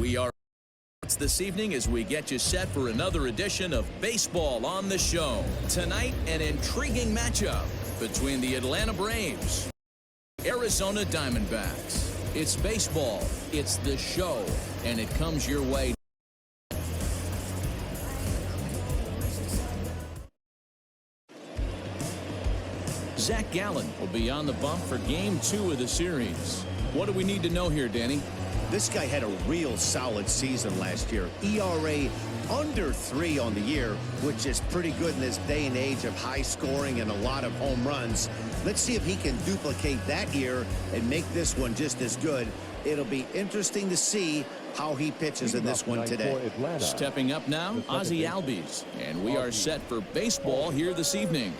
We are this evening as we get you set for another edition of Baseball on the Show. Tonight, an intriguing matchup between the Atlanta Braves, Arizona Diamondbacks. It's baseball, it's the show, and it comes your way. Zach Gallen will be on the bump for Game 2 of the series. What do we need to know here, Danny? This guy had a real solid season last year. ERA under 3 on the year, which is pretty good in this day and age of high scoring and a lot of home runs. Let's see if he can duplicate that year and make this one just as good. It'll be interesting to see how he pitches in this one today. Stepping up now, Ozzie Albies, and we are set for baseball here this evening.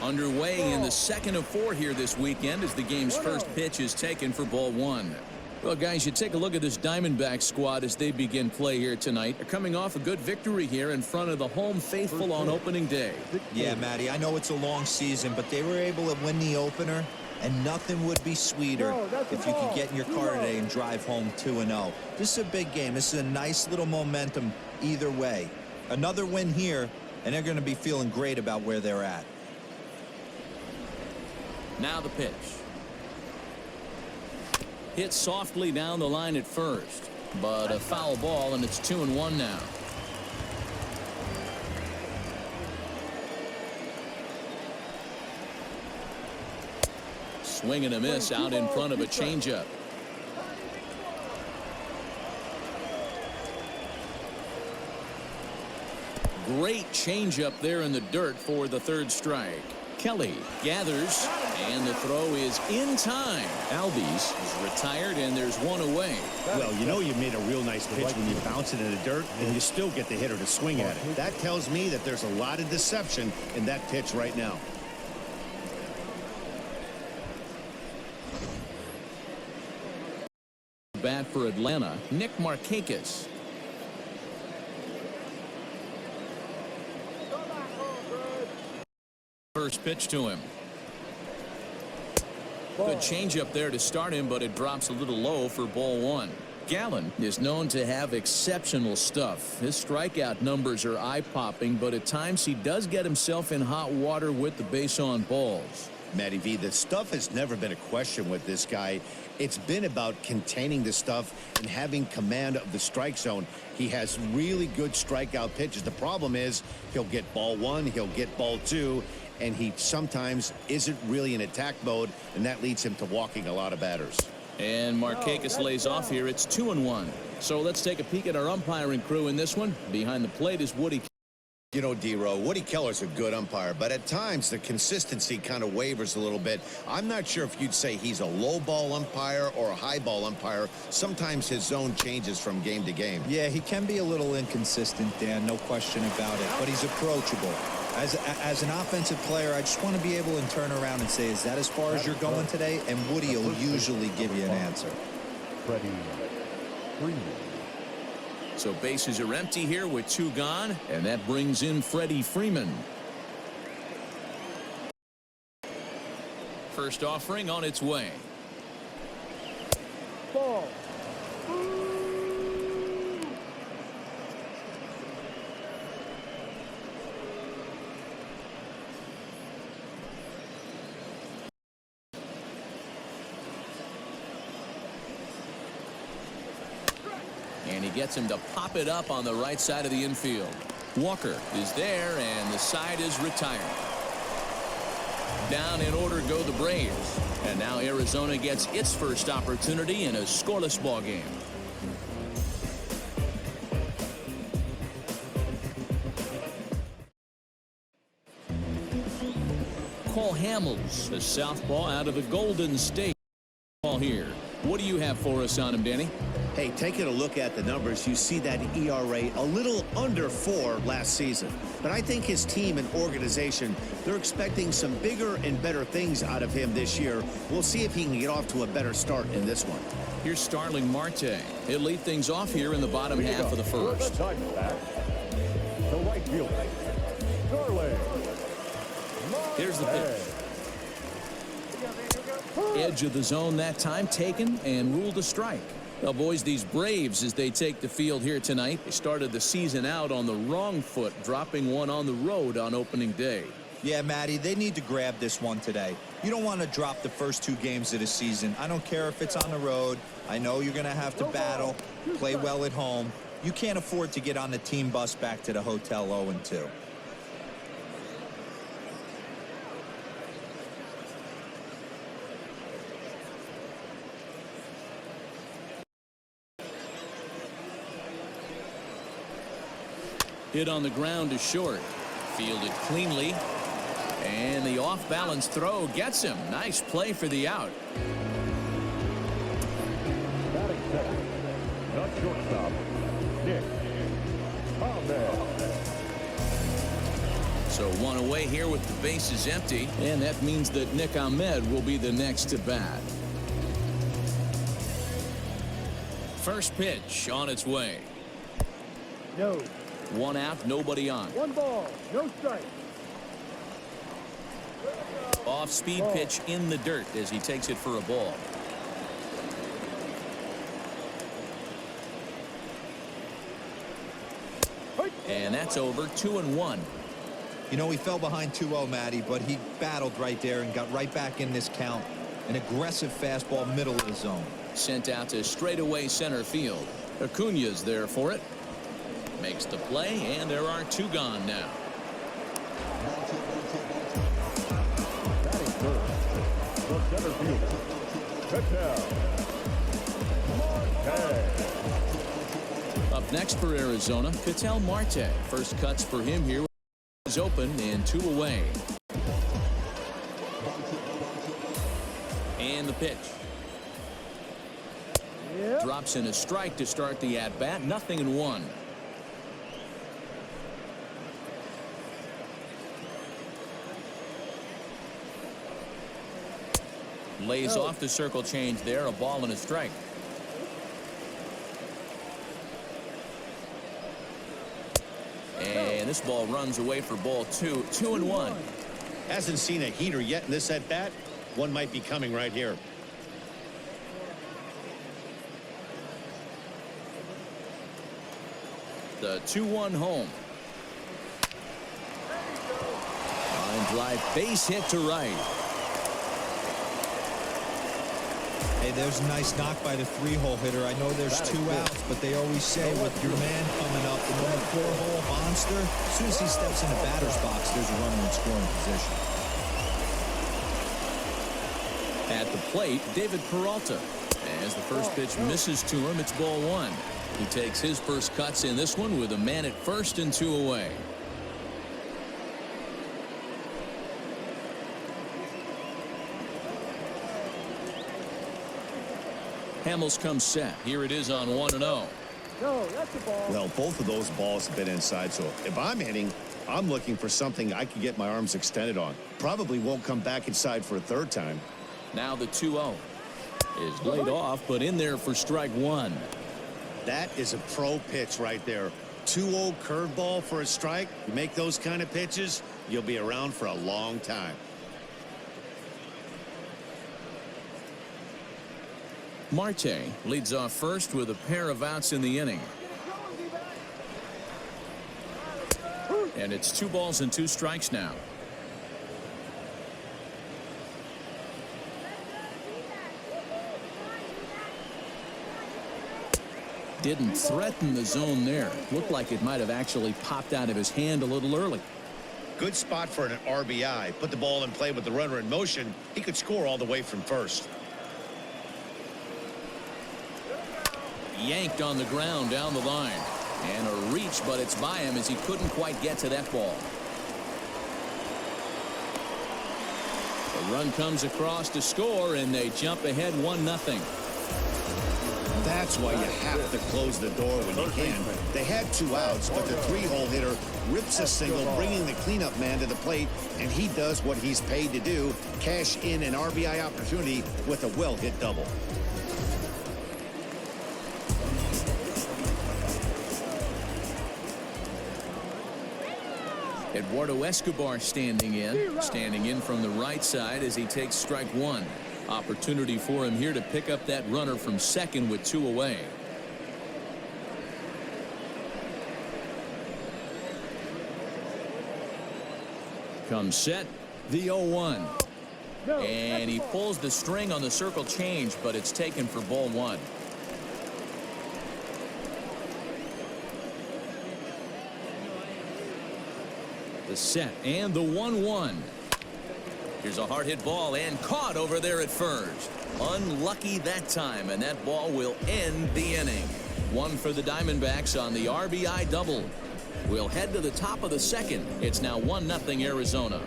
Underway in the second of 4 here this weekend as the game's first pitch is taken for ball 1. Well, guys, you take a look at this Diamondbacks squad as they begin play here tonight. They're coming off a good victory here in front of the home faithful on opening day. Yeah, Matty, I know it's a long season, but they were able to win the opener, and nothing would be sweeter if you could get in your car today and drive home 2-0. This is a big game. This is a nice little momentum either way. Another win here, and they're going to be feeling great about where they're at. Now the pitch. Hit softly down the line at first, but a foul ball, and it's 2-1 now. Swing and a miss out in front of a changeup. Great changeup there in the dirt for the third strike. Kelly gathers, and the throw is in time. Albies is retired, and there's one away. Well, you know you made a real nice pitch when you bounce it in the dirt, and you still get the hitter to swing at it. That tells me that there's a lot of deception in that pitch right now. Bat for Atlanta, Nick Markakis. First pitch to him. Good changeup there to start him, but it drops a little low for ball 1. Gallen is known to have exceptional stuff. His strikeout numbers are eye-popping, but at times he does get himself in hot water with the base on balls. Matty V, the stuff has never been a question with this guy. It's been about containing the stuff and having command of the strike zone. He has really good strikeout pitches. The problem is he'll get ball 1, he'll get ball 2, and he sometimes isn't really in attack mode, and that leads him to walking a lot of batters. And Markakis lays off here. It's 2-1. So let's take a peek at our umpiring crew in this one. Behind the plate is Woody. You know, D-Row, Woody Keller's a good umpire, but at times the consistency kind of wavers a little bit. I'm not sure if you'd say he's a low ball umpire or a high ball umpire. Sometimes his zone changes from game to game. Yeah, he can be a little inconsistent, Dan, no question about it, but he's approachable. As an offensive player, I just want to be able to turn around and say, is that as far as you're going today? And Woody will usually give you an answer. So bases are empty here with 2 gone, and that brings in Freddie Freeman. First offering on its way. Ball. And he gets him to pop it up on the right side of the infield. Walker is there, and the side is retired. Down in order go the Braves. And now Arizona gets its first opportunity in a scoreless ball game. Cole Hamels, a southpaw out of the Golden State. Ball here. What do you have for us on him, Danny? Hey, taking a look at the numbers, you see that ERA a little under 4 last season. But I think his team and organization, they're expecting some bigger and better things out of him this year. We'll see if he can get off to a better start in this one. Here's Starling Marte. He'll lead things off here in the bottom half of the first. The right fielder, Starling. Here's the pitch. Edge of the zone that time taken and ruled a strike. Now, boys, these Braves, as they take the field here tonight, they started the season out on the wrong foot, dropping one on the road on opening day. Yeah, Matty, they need to grab this one today. You don't want to drop the first 2 games of the season. I don't care if it's on the road. I know you're going to have to battle, play well at home. You can't afford to get on the team bus back to the hotel 0-2. Hit on the ground to short. Fielded cleanly. And the off-balance throw gets him. Nice play for the out. Batting second, the shortstop, Nick Ahmed. So one away here with the bases empty. And that means that Nick Ahmed will be the next to bat. First pitch on its way. No. 1 out, nobody on. 1 ball, no strike. Off-speed pitch in the dirt as he takes it for a ball. And that's over. 2-1. You know, he fell behind 2-0, Matty, but he battled right there and got right back in this count. An aggressive fastball middle of the zone. Sent out to straightaway center field. Acuña's there for it. Makes the play, and there are 2 gone now. Batting first, the center fielder, Marte. Up next for Arizona, Ketel Marte. First cuts for him here is open and 2 away. And the pitch. Yep. Drops in a strike to start the at-bat. 0-1. Lays off the circle change there. A ball and a strike. And this ball runs away for ball 2. 2-1. Hasn't seen a heater yet in this at bat. One might be coming right here. The 2-1 home. Line drive, base hit to right. Hey, there's a nice knock by the 3-hole hitter. I know there's 2 outs, but they always say with your man coming up, the 4-hole monster, as soon as he steps in the batter's box, there's a runner in scoring position. At the plate, David Peralta. As the first pitch misses to him, it's ball 1. He takes his first cuts in this one with a man at first and 2 away. Hamels comes set. Here it is on 1-0. No, that's a ball. Well, both of those balls have been inside, so if I'm hitting, I'm looking for something I can get my arms extended on. Probably won't come back inside for a 3rd time. Now the 2-0 is laid off, but in there for strike 1. That is a pro pitch right there. 2-0 curveball for a strike. You make those kind of pitches, you'll be around for a long time. Marte leads off first with a pair of outs in the inning. And it's 2 balls and 2 strikes now. Didn't threaten the zone there. Looked like it might have actually popped out of his hand a little early. Good spot for an RBI. Put the ball in play with the runner in motion. He could score all the way from first. Yanked on the ground down the line. And a reach, but it's by him as he couldn't quite get to that ball. The run comes across to score, and they jump ahead 1-0. That's why you have to close the door when you can. They had 2 outs, but the 3-hole hitter rips a single, bringing the cleanup man to the plate, and he does what he's paid to do, cash in an RBI opportunity with a well-hit double. Eduardo Escobar standing in from the right side as he takes strike 1. Opportunity for him here to pick up that runner from second with 2 away. Comes set, the 0-1. And he pulls the string on the circle change, but it's taken for ball 1. The set and the 1-1. Here's a hard hit ball and caught over there at first. Unlucky that time, and that ball will end the inning. 1 for the Diamondbacks on the RBI double. We'll head to the top of the second. It's now 1-0 Arizona.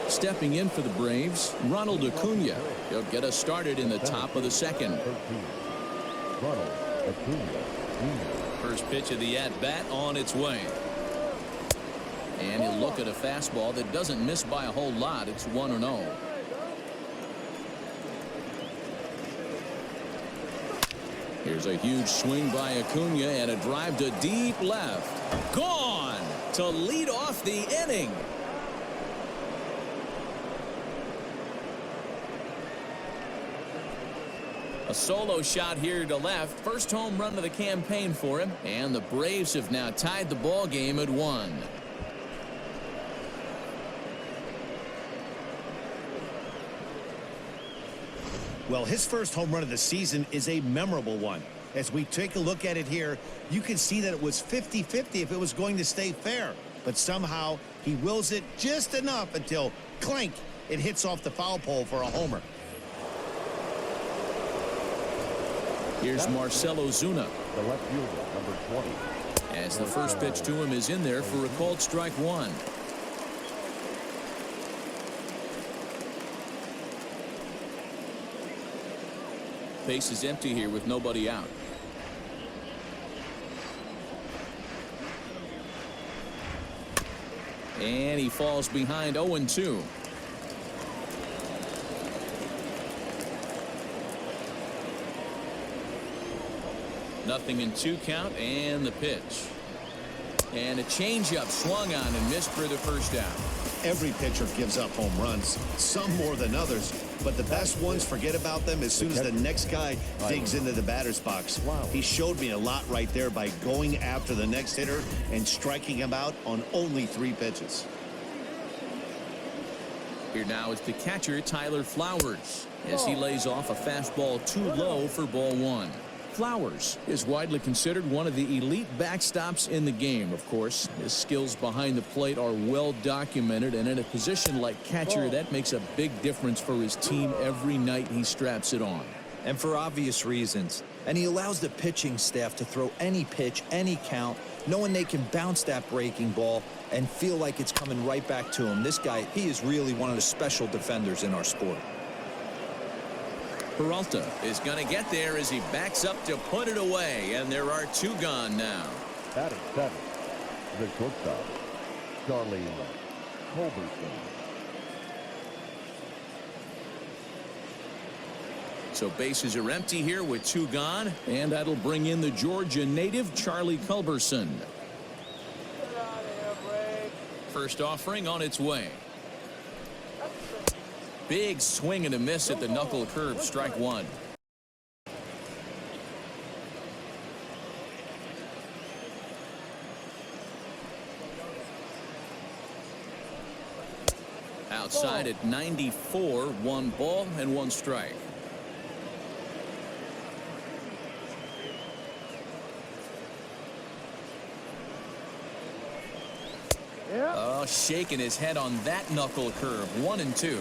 Stepping in for the Braves, Ronald Acuna. He'll get us started in the top of the second. First pitch of the at-bat on its way. And he'll look at a fastball that doesn't miss by a whole lot. It's 1-0. Here's a huge swing by Acuna and a drive to deep left. Gone to lead off the inning. A solo shot here to left. First home run of the campaign for him. And the Braves have now tied the ball game at 1. Well, his first home run of the season is a memorable one. As we take a look at it here, you can see that it was 50-50 if it was going to stay fair. But somehow he wills it just enough until clank, it hits off the foul pole for a homer. Here's Marcell Ozuna. The left fielder, number 20. As the first pitch to him is in there for a called strike 1. Base is empty here with nobody out. And he falls behind 0-2. Nothing in 2 count, and the pitch. And a changeup swung on and missed for the first out. Every pitcher gives up home runs, some more than others, but the best ones forget about them as soon as the next guy digs into the batter's box. He showed me a lot right there by going after the next hitter and striking him out on only 3 pitches. Here now is the catcher, Tyler Flowers, as he lays off a fastball too low for ball 1. Flowers is widely considered one of the elite backstops in the game. Of course, his skills behind the plate are well documented, and in a position like catcher, that makes a big difference for his team every night he straps it on. And for obvious reasons. And he allows the pitching staff to throw any pitch, any count, knowing they can bounce that breaking ball and feel like it's coming right back to him. This guy, he is really one of the special defenders in our sport. Peralta is going to get there as he backs up to put it away, and there are 2 gone now. Batting 7, the shortstop, Charlie Culberson. So bases are empty here with 2 gone, and that'll bring in the Georgia native, Charlie Culberson. First offering on its way. Big swing and a miss at the knuckle curve, strike 1. Outside at 94, 1 ball and 1 strike. Oh, shaking his head on that knuckle curve, 1-2.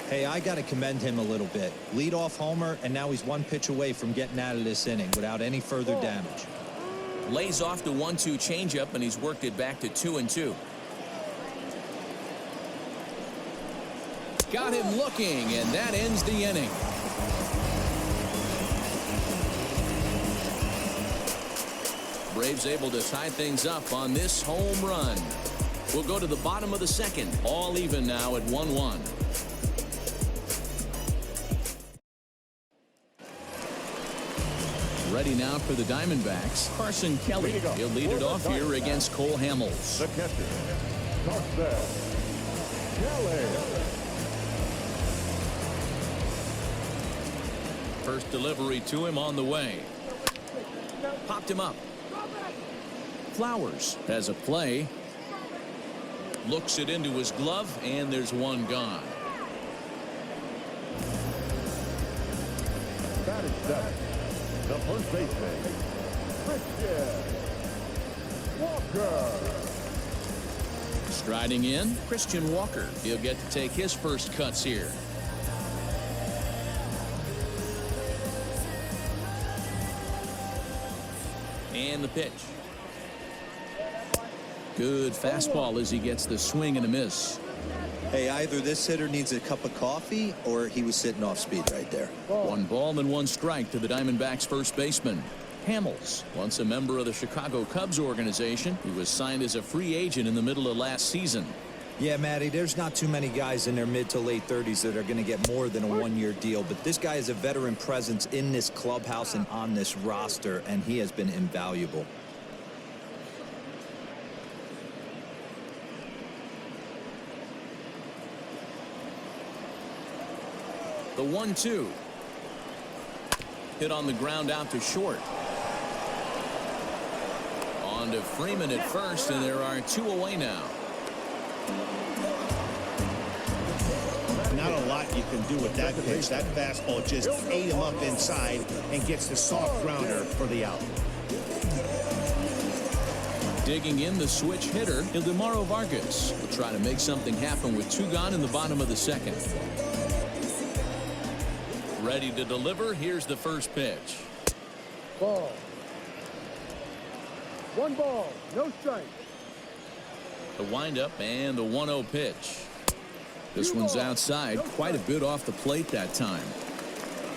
Hey, I got to commend him a little bit. Leadoff homer, and now he's 1 pitch away from getting out of this inning without any further damage. Lays off the 1-2 changeup, and he's worked it back to 2-2. Got him looking, and that ends the inning. Braves able to tie things up on this home run. We'll go to the bottom of the second, all even now at 1-1. Ready now for the Diamondbacks. Carson Kelly. He'll lead it off here against Cole Hamels. The catcher, Carson Kelly. First delivery to him on the way. Popped him up. Flowers has a play. Looks it into his glove, and there's one gone. Batting seventh, the first baseman, Christian Walker. Striding in, Christian Walker. He'll get to take his first cuts here. And the pitch. Good fastball as he gets the swing and a miss. Hey, either this hitter needs a cup of coffee or he was sitting off speed right there. 1 ball and 1 strike to the Diamondbacks first baseman. Hamels, once a member of the Chicago Cubs organization, he was signed as a free agent in the middle of last season. Yeah, Matty, there's not too many guys in their mid to late 30s that are going to get more than a 1-year deal, but this guy is a veteran presence in this clubhouse and on this roster, and he has been invaluable. The 1-2. Hit on the ground out to short. On to Freeman at first, and there are 2 away now. Not a lot you can do with that pitch. That fastball just ate him up inside and gets the soft grounder for the out. Digging in the switch hitter, Ildemaro Vargas will try to make something happen with 2 gone in the bottom of the second. Ready to deliver. Here's the first pitch. Ball. 1 ball, no strike. The windup and the 1-0 pitch. This one's outside, quite a bit off the plate that time.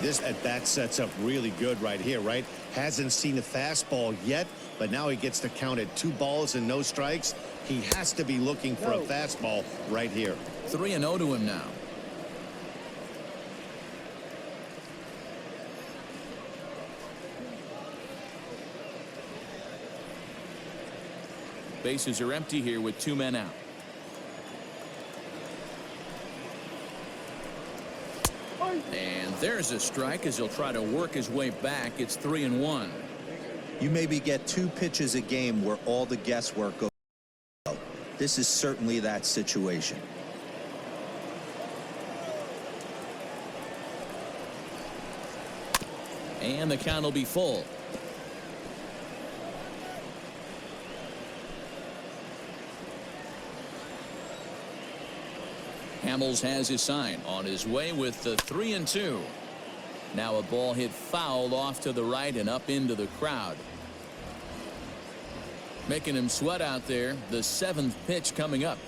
This at bat sets up really good right here, right? Hasn't seen a fastball yet, but now he gets to count at 2 balls and no strikes. He has to be looking for a fastball right here. 3-0 to him now. Bases are empty here with 2 men out. And there's a strike as he'll try to work his way back. It's 3-1. You maybe get 2 pitches a game where all the guesswork goes. This is certainly that situation. And the count will be full. Hamels has his sign on his way with the 3-2. Now a ball hit foul off to the right and up into the crowd. Making him sweat out there. The 7th pitch coming up.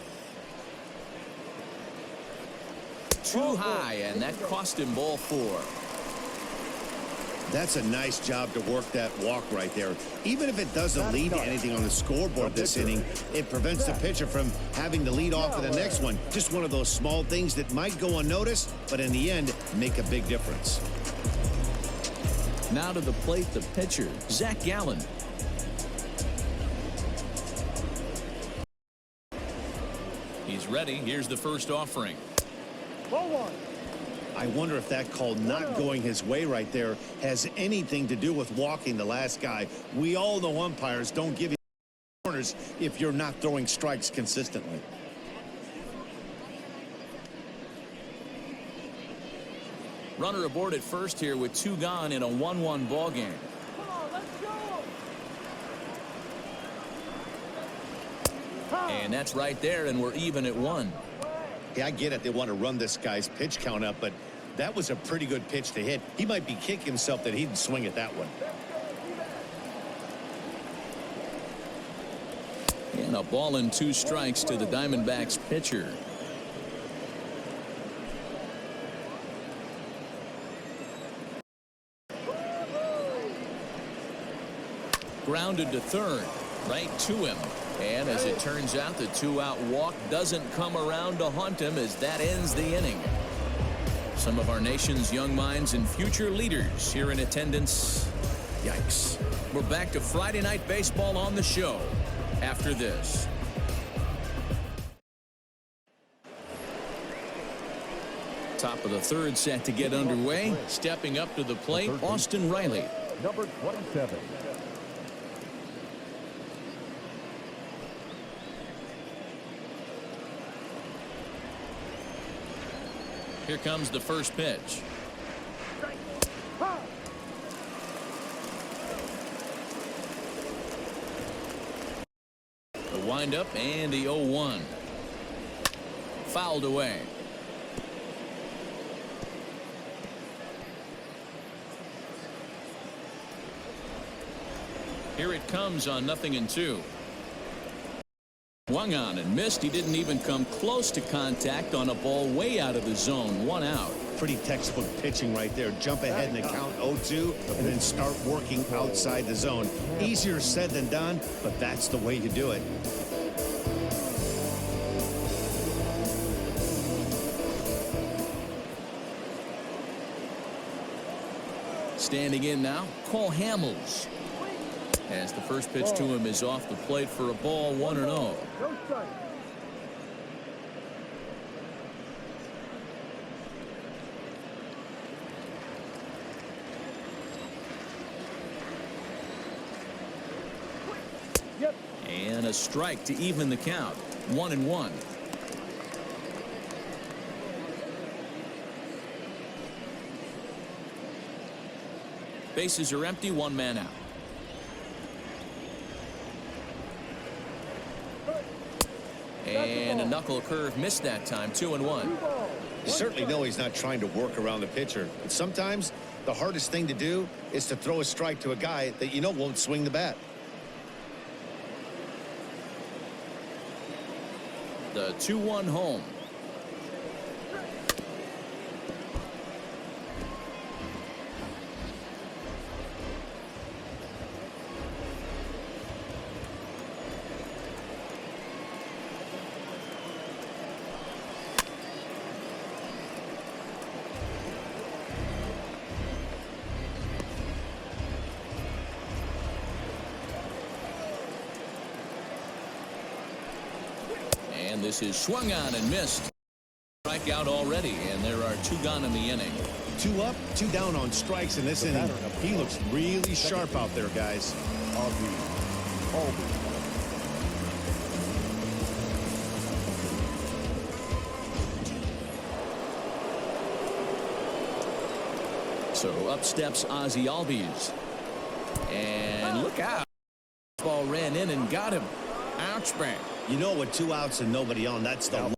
Too high, and that cost him ball 4. That's a nice job to work that walk right there. Even if it doesn't lead to anything on the scoreboard this inning, it prevents the pitcher from having to lead off to the next one. Just one of those small things that might go unnoticed, but in the end, make a big difference. Now to the plate, the pitcher, Zach Gallen. He's ready. Here's the first offering. Ball 1. I wonder if that call not going his way right there has anything to do with walking the last guy. We all know umpires don't give you corners if you're not throwing strikes consistently. Runner aboard at first here with 2 gone in a 1-1 ball game. Come on, let's go. And that's right there, and we're even at 1. Yeah, I get it. They want to run this guy's pitch count up, but that was a pretty good pitch to hit. He might be kicking himself that he didn't swing at that one. And a ball and 2 strikes to the Diamondbacks pitcher. Grounded to third, right to him. And as it turns out, the 2-out walk doesn't come around to haunt him as that ends the inning. Some of our nation's young minds and future leaders here in attendance Yikes. We're back to Friday Night Baseball on the show after this. Top of the third set to get underway. Stepping up to the plate, Austin Riley. Number 27. Here comes the first pitch. The windup and the 0-1. Fouled away. Here it comes on 0-2. Swung on and missed. He didn't even come close to contact on a ball way out of the zone. 1 out. Pretty textbook pitching right there. Jump ahead in the count 0-2 and then start working outside the zone. Easier said than done, but that's the way you do it. Standing in now, Cole Hamels. As the first pitch to him is off the plate for a ball, 1-0. No strike. Yep. And a strike to even the count. 1-1. Bases are empty, 1 man out. And a knuckle curve missed that time. 2-1. You certainly know he's not trying to work around the pitcher. But sometimes the hardest thing to do is to throw a strike to a guy that you know won't swing the bat. The 2-1 home. And this is swung on and missed. Strikeout already, and there are 2 gone in the inning. 2 up, 2 down on strikes in this inning. He looks really sharp out there, guys. So up steps Ozzie Albies. And look out. Ball ran in and got him. Ouch, bang. You know, with 2 outs and nobody on, that's the want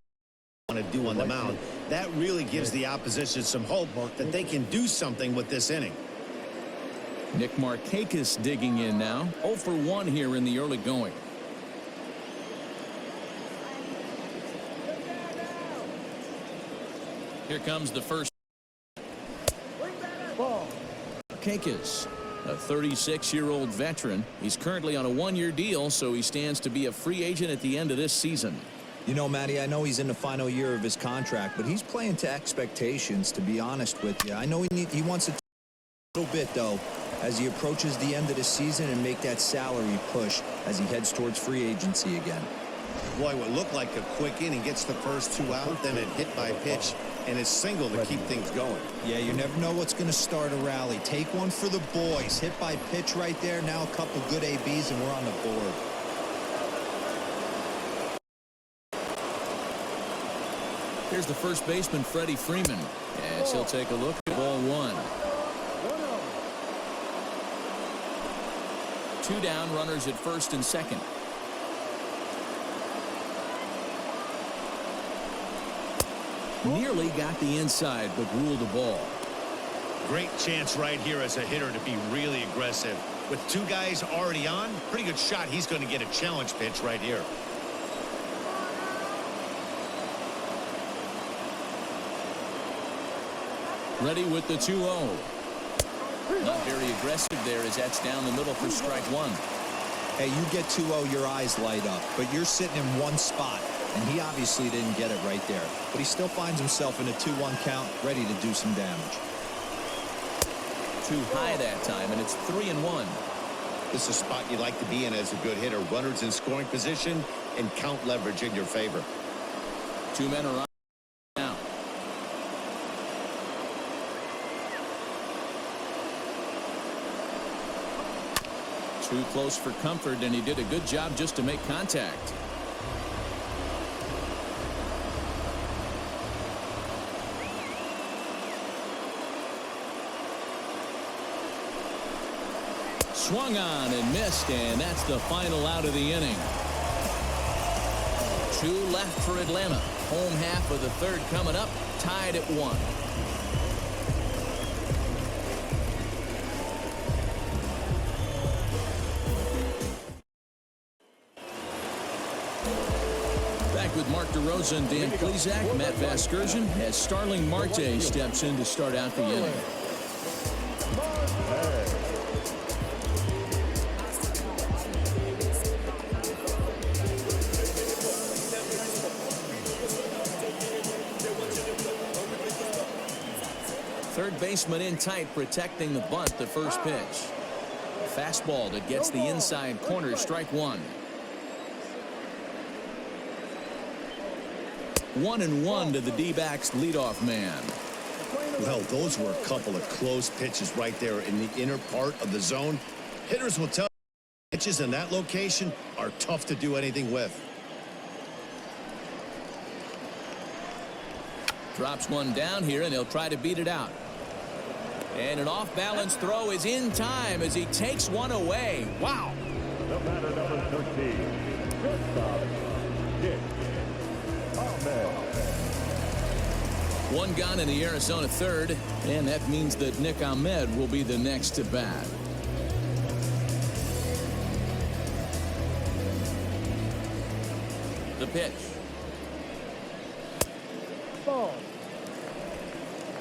to do on the mound. That really gives the opposition some hope that they can do something with this inning. Nick Markakis digging in now. 0 for 1 here in the early going. Here comes the first. Ball. Markakis, a 36-year-old veteran. He's currently on a 1-year deal, so he stands to be a free agent at the end of this season. You know, Matty, I know he's in the final year of his contract, but he's playing to expectations, to be honest with you. I know he wants a little bit, though, as he approaches the end of the season and make that salary push as he heads towards free agency again. Boy, what looked like a quick inning, gets the first 2 out, then a hit by pitch and a single to keep things going. Yeah, you never know what's going to start a rally. Take one for the boys. Hit by pitch right there. Now a couple good ABs and we're on the board. Here's the first baseman, Freddie Freeman, as he'll take a look at ball 1. 2 down, runners at first and second. Nearly got the inside, but ruled the ball. Great chance right here as a hitter to be really aggressive. With 2 guys already on, pretty good shot. He's going to get a challenge pitch right here. Ready with the 2-0. Not very aggressive there as that's down the middle for strike 1. Hey, you get 2-0, your eyes light up, but you're sitting in one spot, and he obviously didn't get it right there. But he still finds himself in a 2-1 count, ready to do some damage. too high that time, and it's 3-1. This is a spot you'd like to be in as a good hitter. Runners in scoring position and count leverage in your favor. 2 men are on now. Too close for comfort, and he did a good job just to make contact. Swung on and missed, and that's the final out of the inning. 2 left for Atlanta. Home half of the third coming up, tied at 1. Back with Mark DeRosa and Dan Plesac, Matt Vasgersian, as Starling Marte steps in to start out the inning. Third baseman in tight, protecting the bunt. The first pitch. Fastball that gets the inside corner. Strike 1. 1-1 to the D-backs leadoff man. Well, those were a couple of close pitches right there in the inner part of the zone. Hitters will tell you pitches in that location are tough to do anything with. Drops one down here, and he'll try to beat it out. And an off-balance throw is in time as he takes one away. Wow. The batter, number 13. Shortstop, Dick Ahmed. One gone in the Arizona third, and that means that Nick Ahmed will be the next to bat. The pitch. Ball.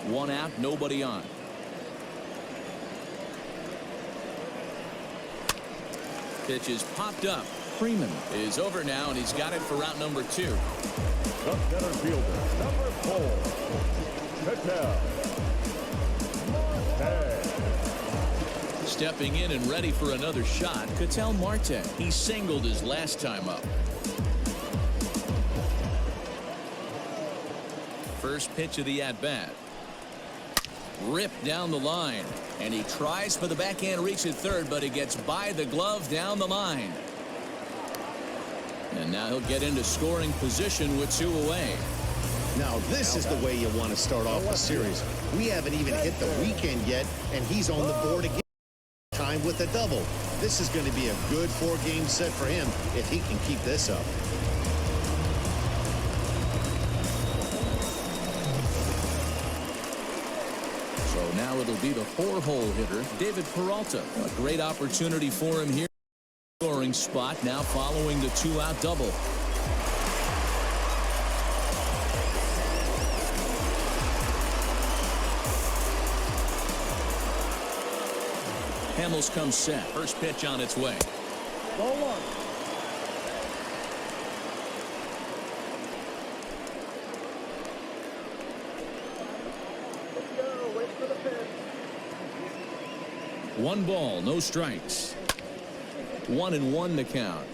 1 out, nobody on. Pitch is popped up. Freeman is over now, and he's got it for route number 2. The center fielder, number 4. Patel. Marte. Stepping in and ready for another shot, Ketel Marte. He singled his last time up. First pitch of the at-bat. Ripped down the line, and he tries for the backhand reach at third, but he gets by the glove down the line. And now he'll get into scoring position with 2 away. Now this is the way you want to start off a series. We haven't even hit the weekend yet, and he's on the board again. Time with a double. This is going to be a good 4-game set for him if he can keep this up. So now it'll be the 4-hole hitter, David Peralta. A great opportunity for him here. Scoring spot now following the 2-out double. Hamels comes set. First pitch on its way. Ball 1. Let's go. Wait for the pitch. 1 ball, no strikes. 1-1 to count.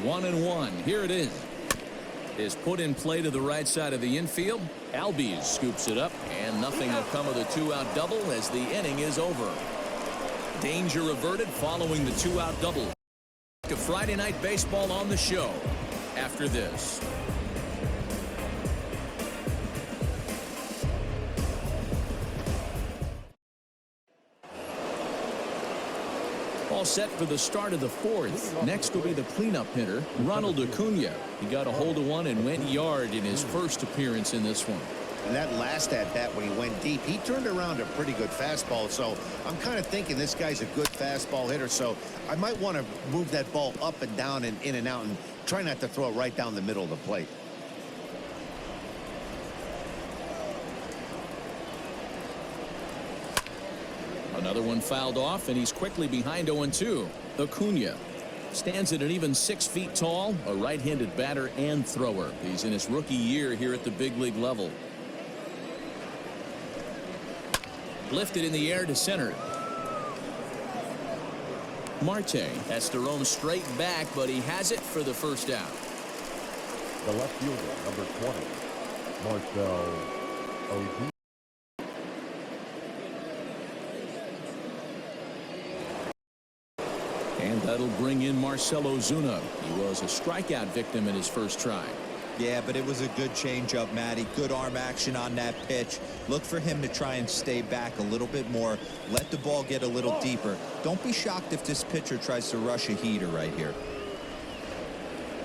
One and one. Here it is. Is put in play to the right side of the infield. Albies scoops it up, and nothing will come of the 2-out double as the inning is over. Danger averted following the 2-out double. To Friday Night Baseball on the show after this. All set for the start of the 4th. Next will be the cleanup hitter, Ronald Acuna. He got a hold of one and went yard in his first appearance in this one. And that last at-bat when he went deep, he turned around a pretty good fastball. So I'm kind of thinking this guy's a good fastball hitter. So I might want to move that ball up and down and in and out and try not to throw it right down the middle of the plate. Another one fouled off, and he's quickly behind 0-2. Acuna Stands at an even 6 feet tall, a right-handed batter and thrower. He's in his rookie year here at the big league level. Lifted in the air to center. Marte has to roam straight back, but he has it for the first out. The left fielder, number 20, Marcel Ozuna. And that'll bring in Marcell Ozuna. He was a strikeout victim in his first try. Yeah, but it was a good changeup, Matty. Good arm action on that pitch. Look for him to try and stay back a little bit more. Let the ball get a little deeper. Don't be shocked if this pitcher tries to rush a heater right here.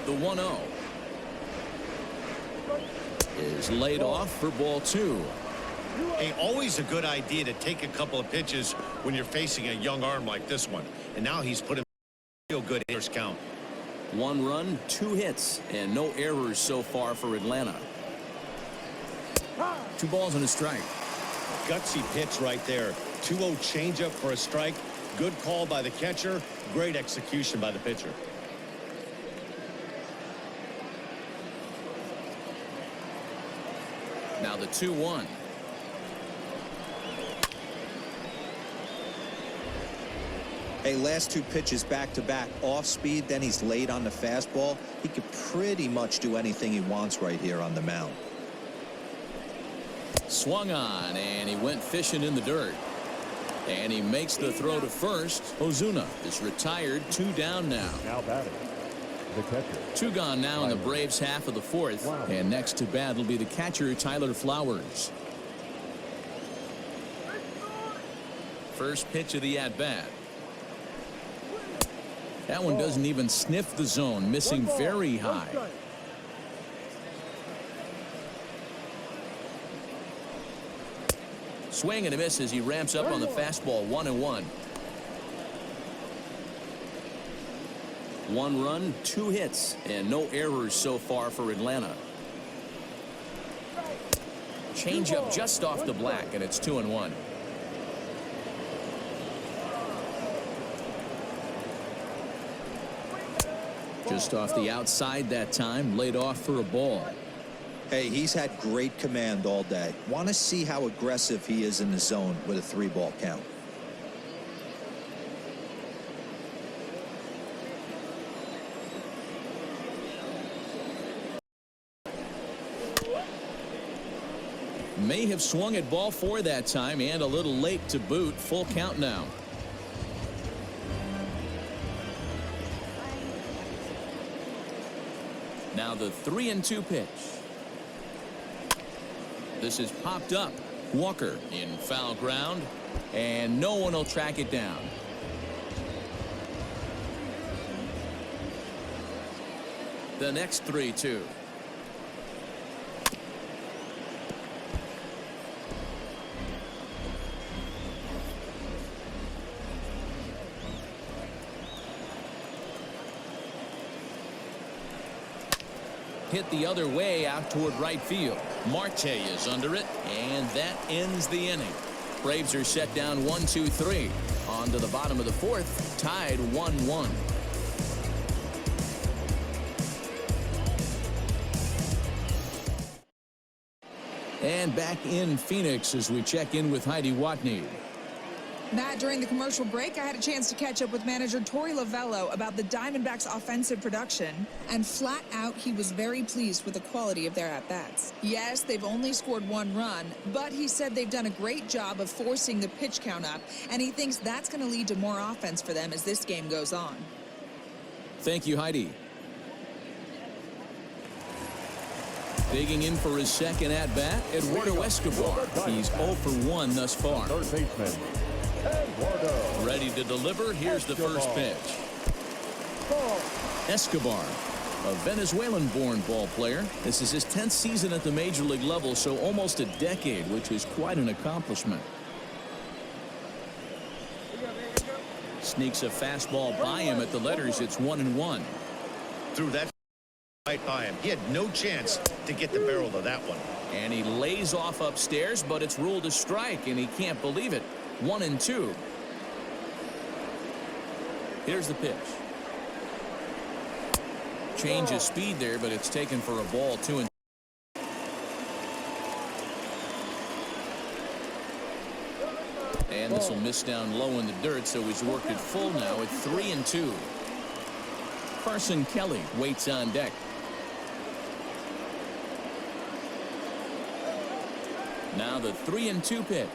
The 1-0 is laid off for ball 2. Hey, always a good idea to take a couple of pitches when you're facing a young arm like this one. And now he's put him real good hitters count. 1 run, 2 hits, and no errors so far for Atlanta. 2 balls and a strike. Gutsy pitch right there. 2-0 changeup for a strike. Good call by the catcher. Great execution by the pitcher. Now the 2-1. Hey, last 2 pitches back-to-back off speed, then he's late on the fastball. He could pretty much do anything he wants right here on the mound. Swung on, and he went fishing in the dirt. And he makes the throw to first. Ozuna is retired. 2 down now. Now batting, the catcher. 2 gone now in the Braves half of the 4th. Wow. And next to bat will be the catcher, Tyler Flowers. First pitch of the at-bat. That one doesn't even sniff the zone, missing very high. Swing and a miss as he ramps up on the fastball. 1-1. 1 run, 2 hits, and no errors so far for Atlanta. Changeup just off the black, and it's 2-1. Just off the outside that time, laid off for a ball. Hey, he's had great command all day. Want to see how aggressive he is in the zone with a 3-ball count. May have swung at ball 4 that time, and a little late to boot. Full count now. Now the 3-2 pitch. This is popped up. Walker in foul ground, and no one will track it down. The next 3-2. Hit the other way out toward right field. Marte is under it, and that ends the inning. Braves are set down 1-2-3. On to the bottom of the 4th, tied 1-1. And back in Phoenix as we check in with Heidi Watney. Matt, during the commercial break, I had a chance to catch up with manager Torey Lovello about the Diamondbacks' offensive production, and flat out, he was very pleased with the quality of their at-bats. Yes, they've only scored 1 run, but he said they've done a great job of forcing the pitch count up, and he thinks that's going to lead to more offense for them as this game goes on. Thank you, Heidi. Digging in for his second at-bat, Eduardo Escobar. He's 0 for 1 thus far. Third baseman, Eduardo. Ready to deliver. Here's the first pitch. Escobar, a Venezuelan-born ball player. This is his 10th season at the major league level, so almost a decade, which is quite an accomplishment. Sneaks a fastball by him at the letters. It's 1-1. Threw that right by him. He had no chance to get the barrel of that one. And he lays off upstairs, but it's ruled a strike, and he can't believe it. 1-2. Here's the pitch. change of speed there, but it's taken for a ball 2-2. And this will miss down low in the dirt, so he's worked it full now at 3-2. Carson Kelly waits on deck. Now the 3-2 pitch.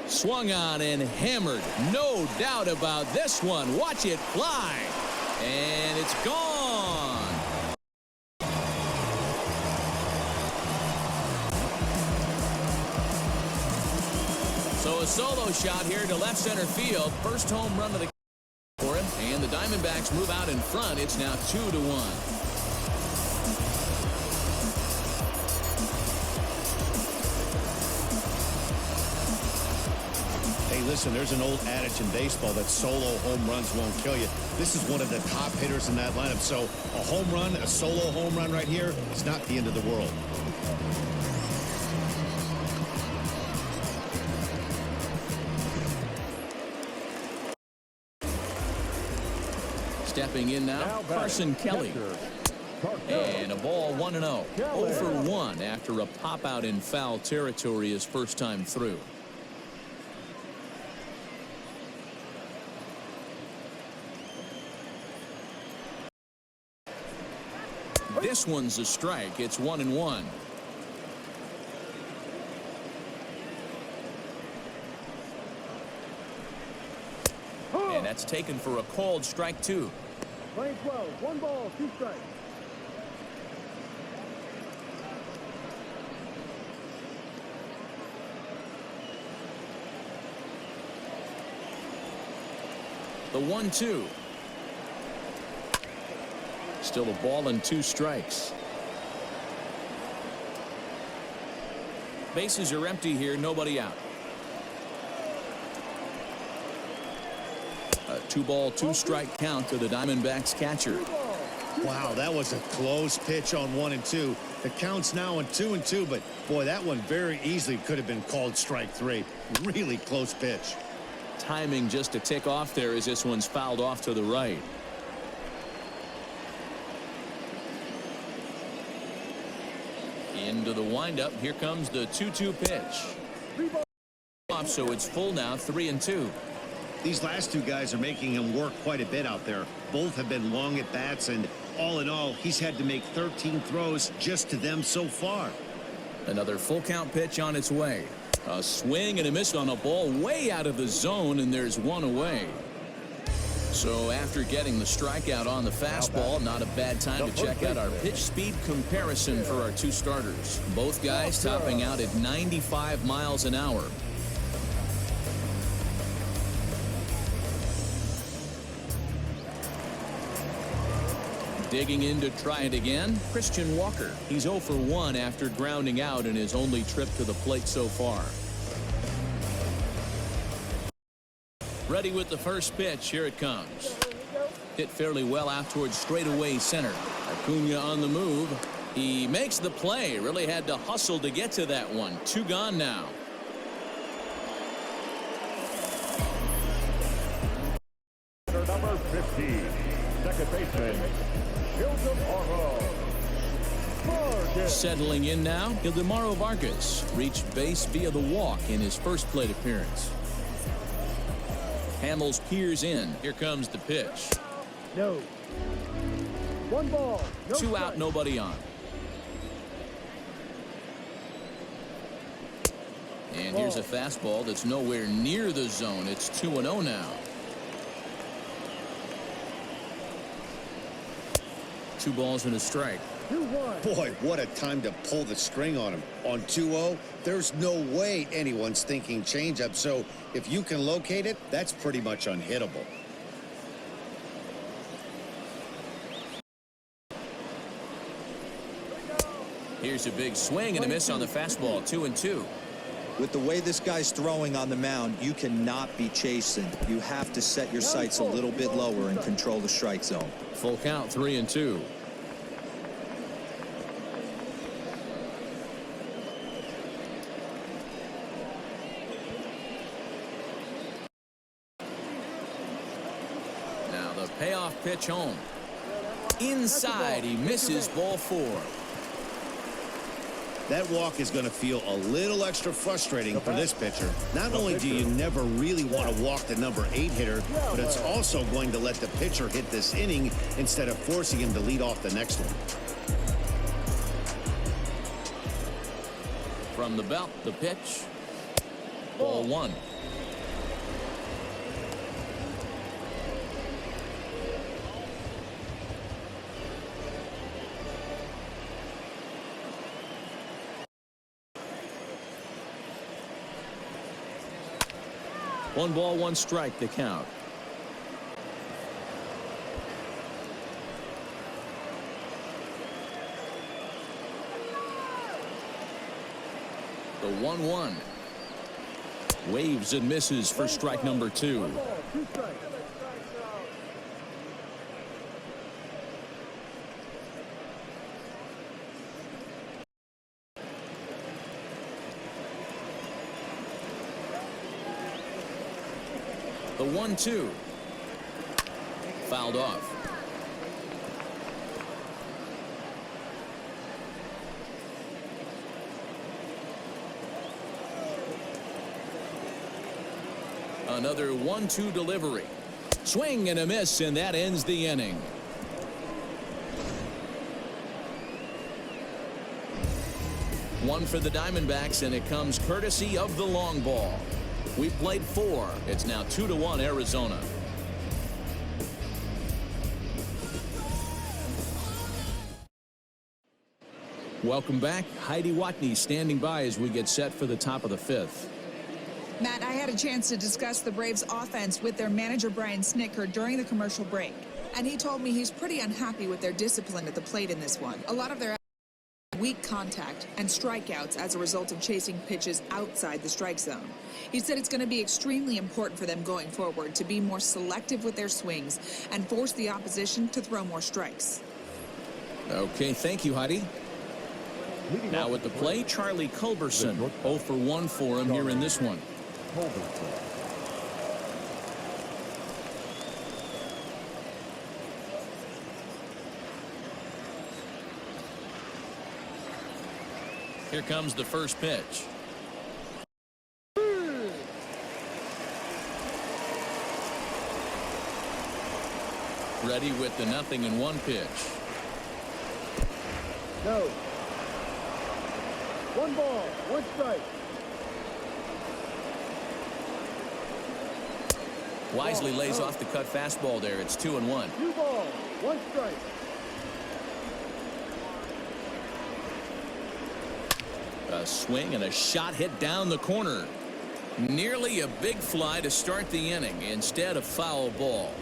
Swung on and hammered. No doubt about this one. Watch it fly. And it's gone. So a solo shot here to left center field. First home run of the for him. And the Diamondbacks move out in front. It's now 2-1. Hey, listen, there's an old adage in baseball that solo home runs won't kill you. This is one of the top hitters in that lineup. So a home run, a solo home run right here, it's not the end of the world. Stepping in now, Carson Kelly. And a ball 1-0. 0 for 1 after a pop out in foul territory his first time through. This one's a strike. It's 1-1. And that's taken for a called strike 2. Playing 12, 1 ball, 2 strikes. The 1-2. Still a ball and 2 strikes. Bases are empty here. Nobody out. A 2-ball, 2-strike count to the Diamondbacks catcher. Wow, that was a close pitch on 1-2. The count's now on 2-2, but boy, that one very easily could have been called strike 3. Really close pitch. Timing just to tick off there as this one's fouled off to the right. Into the windup. Here comes the 2-2 pitch. So it's full now, 3-2. These last 2 guys are making him work quite a bit out there. Both have been long at bats, and all in all, he's had to make 13 throws just to them so far. Another full count pitch on its way. A swing and a miss on a ball way out of the zone, and there's one away. So after getting the strikeout on the fastball, not a bad time to check out our pitch speed comparison for our 2 starters. Both guys topping out at 95 miles an hour. Digging in to try it again, Christian Walker. He's 0 for 1 after grounding out in his only trip to the plate so far. Ready with the first pitch. Here it comes. Hit fairly well out towards straightaway center. Acuna on the move. He makes the play. Really had to hustle to get to that one. 2 gone now. Number 15, second baseman, Settling in now, Ildemaro Vargas reached base via the walk in his first plate appearance. Hamels peers in. Here comes the pitch. No. 1 ball. No 2 strike. out, nobody on. And here's a fastball that's nowhere near the zone. It's 2-0 now. 2 balls and a strike. 2-1. Boy, what a time to pull the string on him. On 2-0, there's no way anyone's thinking changeup. So if you can locate it, that's pretty much unhittable. Here's a big swing and a miss on the fastball. 2-2. With the way this guy's throwing on the mound, you cannot be chasing. You have to set your sights a little bit lower and control the strike zone. Full count, 3-2. Now the payoff pitch home. Inside, he misses ball 4. That walk is going to feel a little extra frustrating for this pitcher. Not only do you never really want to walk the number 8 hitter, but it's also going to let the pitcher hit this inning instead of forcing him to lead off the next one. From the belt, the pitch. Ball 1. One ball, one strike, the count. The 1-1. Waves and misses for strike number 2. 1 ball, 2 strikes. The 1-2. Fouled off. Another 1-2 delivery. Swing and a miss, and that ends the inning. One for the Diamondbacks, and it comes courtesy of the long ball. We played 4. It's now 2-1 Arizona. Welcome back. Heidi Watney standing by as we get set for the top of the 5th. Matt, I had a chance to discuss the Braves offense with their manager Brian Snitker during the commercial break, and he told me he's pretty unhappy with their discipline at the plate in this one. A lot of their weak contact and strikeouts as a result of chasing pitches outside the strike zone. He said it's going to be extremely important for them going forward to be more selective with their swings and force the opposition to throw more strikes. Okay, thank you, Heidi. Now at the plate, Charlie Culberson. 0 for 1 for him here in this one. Here comes the first pitch. Ready with the 0-1 pitch. No. 1 ball, 1 strike. Wisely lays off the cut fastball there. It's 2-1. 2 balls, 1 strike. A swing and a shot hit down the corner. Nearly a big fly to start the inning. Instead, a foul ball.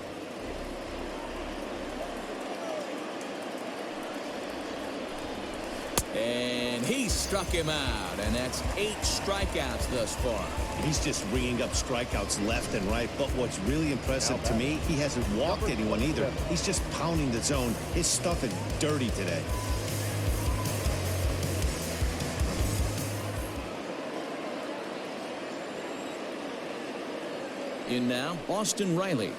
And he struck him out, and that's 8 strikeouts thus far. He's just ringing up strikeouts left and right, but what's really impressive to me, he hasn't walked anyone either. He's just pounding the zone. His stuff is dirty today. In now, Austin Riley.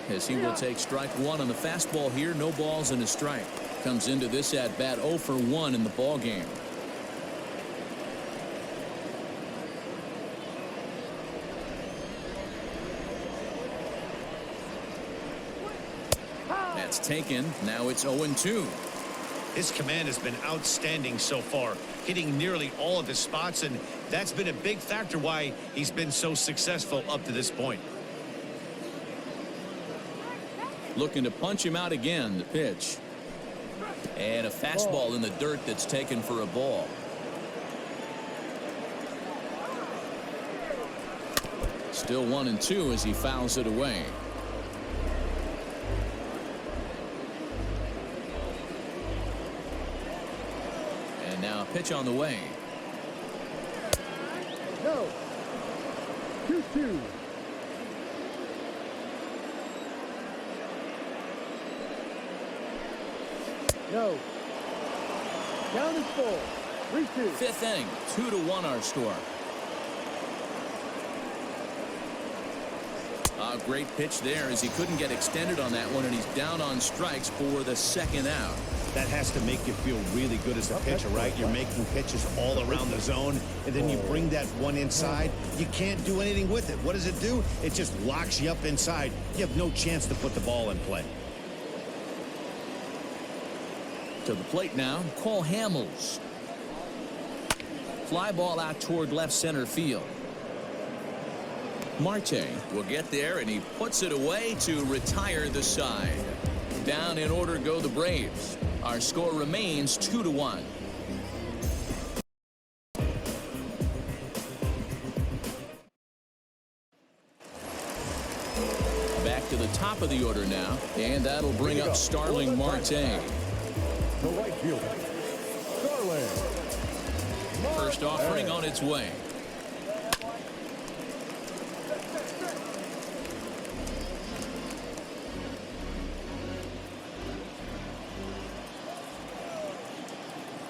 As he will take strike 1 on the fastball here. No balls and a strike. Comes into this at bat 0 for 1 in the ball game. That's taken. Now it's 0-2. His command has been outstanding so far, hitting nearly all of his spots, and that's been a big factor why he's been so successful up to this point. Looking to punch him out again. The pitch. And a fastball in the dirt that's taken for a ball. Still 1-2 as he fouls it away. And now a pitch on the way. No. 2-2. No. Count is full. 3-2. 5th inning. 2-1 our score. A A great pitch there as he couldn't get extended on that one, and he's down on strikes for the second out. That has to make you feel really good as a pitcher, right? You're making pitches all around the zone, and then you bring that one inside. You can't do anything with it. What does it do? It just locks you up inside. You have no chance to put the ball in play. To the plate now, Cole Hamels. Fly ball out toward left center field. Marte will get there, and he puts it away to retire the side. Down in order go the Braves. Our score remains 2-1. Back to the top of the order now, and that'll bring up Starling Marte. The right fielder, Starling. First offering on its way.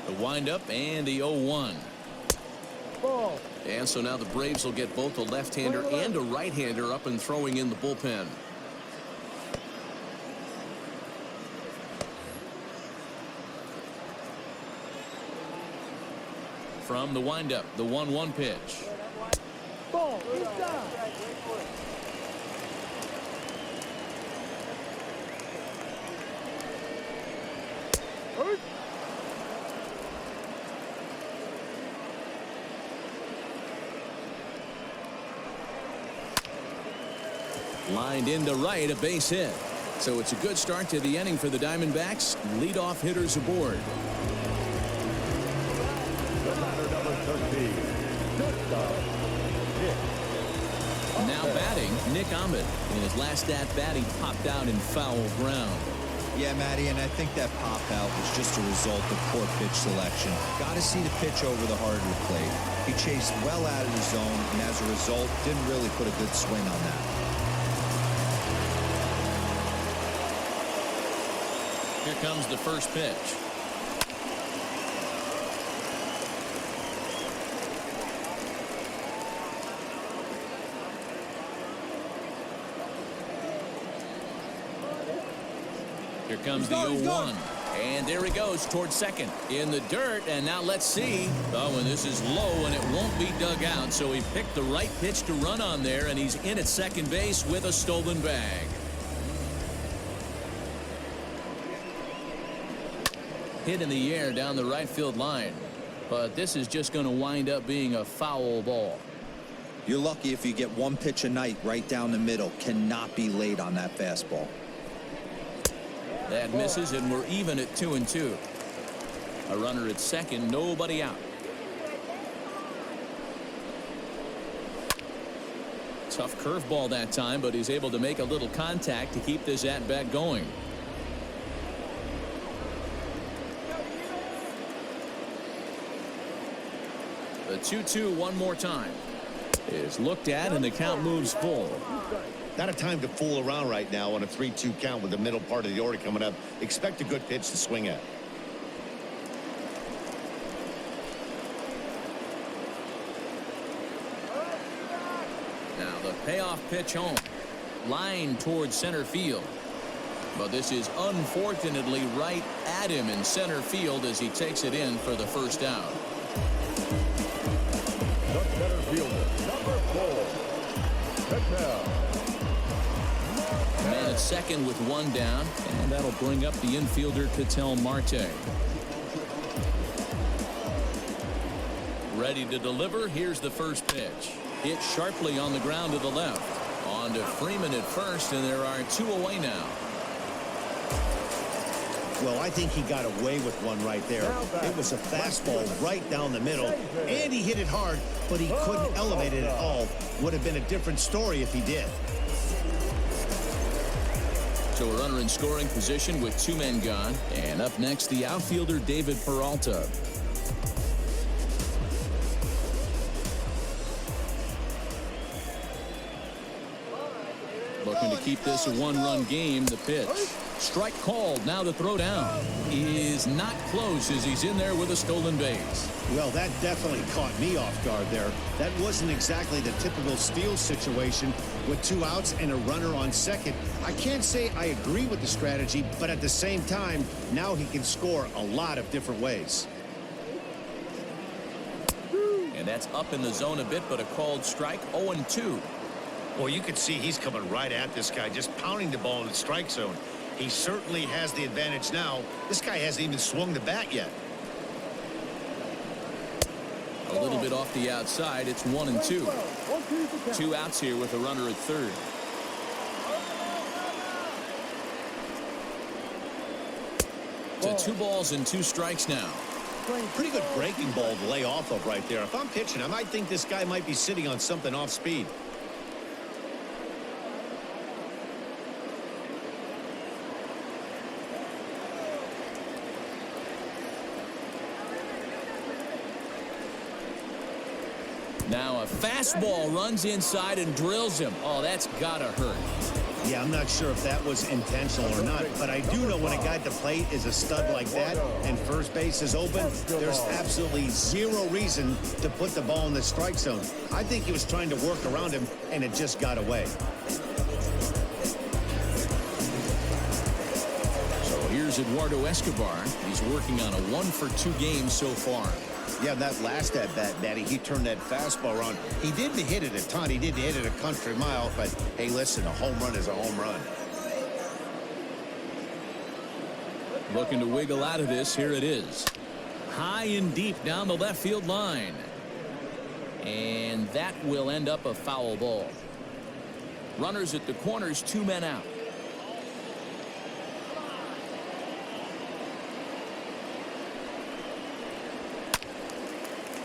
The windup and the 0-1. Ball. And so now the Braves will get both a left-hander and a right-hander up and throwing in the bullpen. From the windup, the 1-1 pitch. Ball. Inside. Hurt. Lined into right, a base hit. So it's a good start to the inning for the Diamondbacks. Leadoff hitters aboard. The batter, number 13. Now batting, Nick Ahmed. In his last at-bat, he popped out in foul ground. Yeah, Matty, and I think that pop out was just a result of poor pitch selection. Got to see the pitch over the heart of the plate. He chased well out of the zone, and as a result, didn't really put a good swing on that. Here comes the first pitch. Here comes the 0-1. And there he goes towards second. In the dirt, and now let's see. Oh, and this is low, and it won't be dug out. So he picked the right pitch to run on there, and he's in at second base with a stolen bag. Hit in the air down the right field line. But this is just going to wind up being a foul ball. You're lucky if you get one pitch a night right down the middle. Cannot be late on that fastball. That misses, and we're even at 2-2. A runner at second, nobody out. Tough curveball that time, but he's able to make a little contact to keep this at-bat going. The 2-2 one more time is looked at, and the count moves full. Not a time to fool around right now on a 3-2 count with the middle part of the order coming up. Expect a good pitch to swing at. Now the payoff pitch home. Line towards center field. But this is unfortunately right at him in center field as he takes it in for the first out. The center fielder, number 4. Patel. Man at second with one down, and that'll bring up the infielder Ketel Marte. Ready to deliver. Here's the first pitch. Hit sharply on the ground to the left. On to Freeman at first, and there are two away now. Well, I think he got away with one right there. It was a fastball right down the middle, and he hit it hard, but he couldn't elevate it at all. Would have been a different story if he did. So a runner in scoring position with two men gone. And up next, the outfielder David Peralta. Looking to keep this a one-run game. The pitch. Strike called. Now the throw down is not close as he's in there with a stolen base. Well, that definitely caught me off guard there. That wasn't exactly the typical steal situation with 2 outs and a runner on second. I can't say I agree with the strategy, but at the same time, now he can score a lot of different ways. And that's up in the zone a bit, but a called strike. 0-2. Well, you can see he's coming right at this guy, just pounding the ball in the strike zone. He certainly has the advantage now. This guy hasn't even swung the bat yet. A little bit off the outside. It's 1-2. 2 outs here with a runner at third. To 2 balls and 2 strikes now. Pretty good breaking ball to lay off of right there. If I'm pitching, I might think this guy might be sitting on something off speed. Now a fastball runs inside and drills him. Oh, that's gotta hurt. Yeah, I'm not sure if that was intentional or not, but I do know when a guy at the plate is a stud like that and first base is open, there's absolutely zero reason to put the ball in the strike zone. I think he was trying to work around him, and it just got away. So here's Eduardo Escobar. He's working on a 1-for-2 game so far. Yeah, that last at-bat, Daddy, he turned that fastball on. He didn't hit it a ton. He didn't hit it a country mile, but, hey, listen, a home run is a home run. Looking to wiggle out of this. Here it is. High and deep down the left field line. And that will end up a foul ball. Runners at the corners, 2 men out.